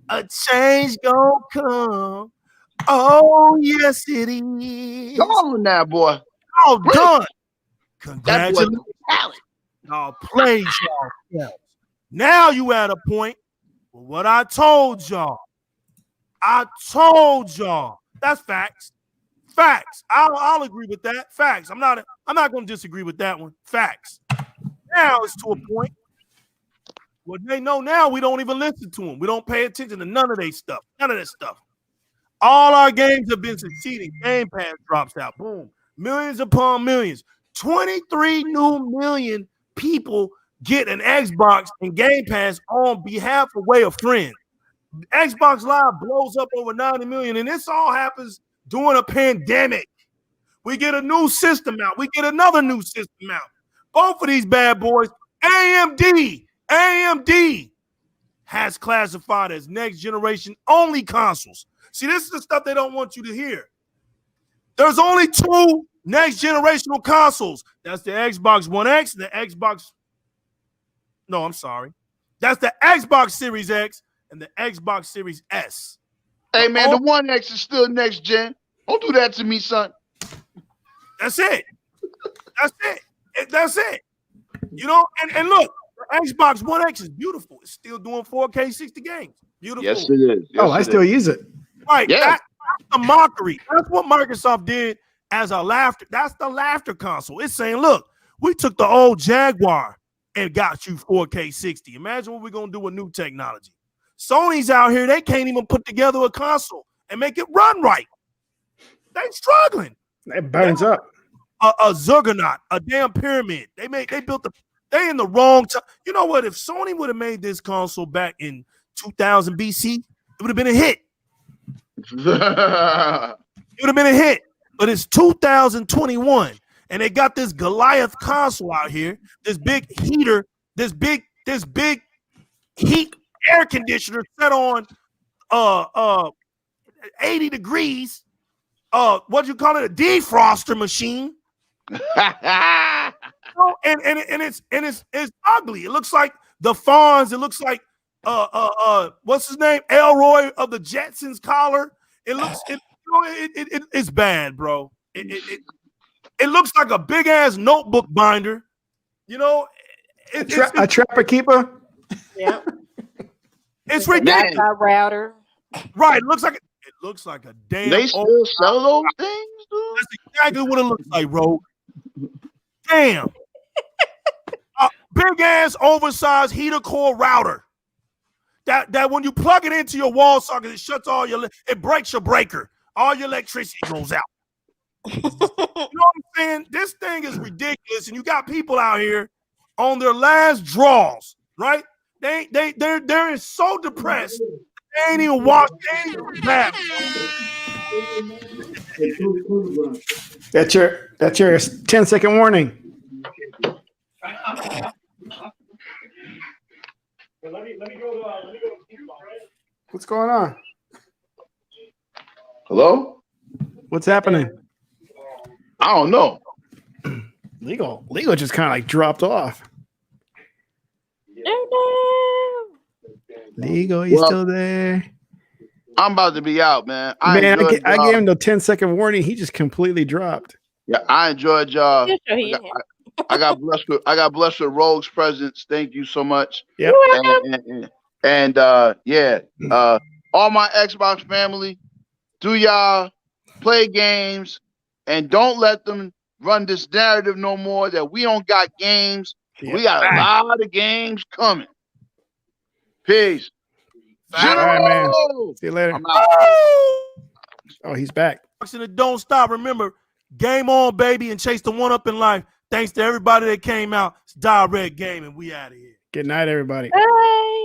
a change gonna come. Oh, yes, it is. Go on now, boy. All done. That boy Congratulations. Y'all played yourselves. Now you at a point where what I told y'all. That's facts. Facts. I'll agree with that. Facts. I'm not going to disagree with that one. Facts. Now it's to a point where they know now we don't even listen to them. We don't pay attention to none of their stuff. None of that stuff. All our games have been succeeding. Game Pass drops out. Boom. Millions upon millions. 23 million people get an Xbox and Game Pass on behalf of way of friends. Xbox Live blows up over 90 million, and this all happens during a pandemic. We get a new system out. We get another new system out. Both of these bad boys, AMD has classified as next generation only consoles. See, this is the stuff they don't want you to hear. There's only two next generational consoles. That's the Xbox One X and the Xbox. No, I'm sorry. That's the Xbox Series X and the Xbox Series S. Hey, man, the One X is still next gen. Don't do that to me, son. That's it. That's it. You know, and look, the Xbox One X is beautiful. It's still doing 4K 60 games. Beautiful. Yes, it is. Yes, I still use it. Right. Yeah. That's a mockery. That's what Microsoft did as a laughter. That's the laughter console. It's saying, look, we took the old Jaguar and got you 4K 60. Imagine what we're going to do with new technology. Sony's out here. They can't even put together a console and make it run right. They struggling. It burns up. A Zuggernaut, a damn pyramid. They in the wrong time. You know what? If Sony would have made this console back in 2000 BC, it would have been a hit. It would have been a hit. But it's 2021, and they got this Goliath console out here, this big heater, this big this big heat air conditioner set on 80 degrees. What do you call it? A defroster machine. And it's ugly. It looks like the Fonz. It looks like what's his name? Elroy of the Jetsons collar. It looks it's bad, bro. It looks like a big ass notebook binder. You know, a trapper keeper. Yeah. It's ridiculous. Router. Right. It looks like a damn. They still sell those things, dude? That's exactly what it looks like, bro. Damn. Big ass oversized heater core router. That when you plug it into your wall socket, it shuts it breaks your breaker. All your electricity goes out. You know what I'm saying? This thing is ridiculous, and you got people out here on their last draws, right? They're so depressed. They ain't even washed. They ain't even bath. That's your 10-second warning. What's going on? Hello? What's happening? I don't know. Legal just kind of like dropped off. Legal, you still there? I'm about to be out, man. I gave him the 10-second warning. He just completely dropped. Yeah, I enjoyed y'all. I got blessed with Rogue's presence. Thank you so much. Yep. And all my Xbox family, do y'all play games and don't let them run this narrative no more that we don't got games. Yep. We got a lot of games coming. Peace. All right, man. See you later. I'm out. Oh, he's back. Don't stop. Remember, game on, baby, and chase the one up in life. Thanks to everybody that came out. It's Di-RRec Gaming. We out of here. Good night, everybody. Bye.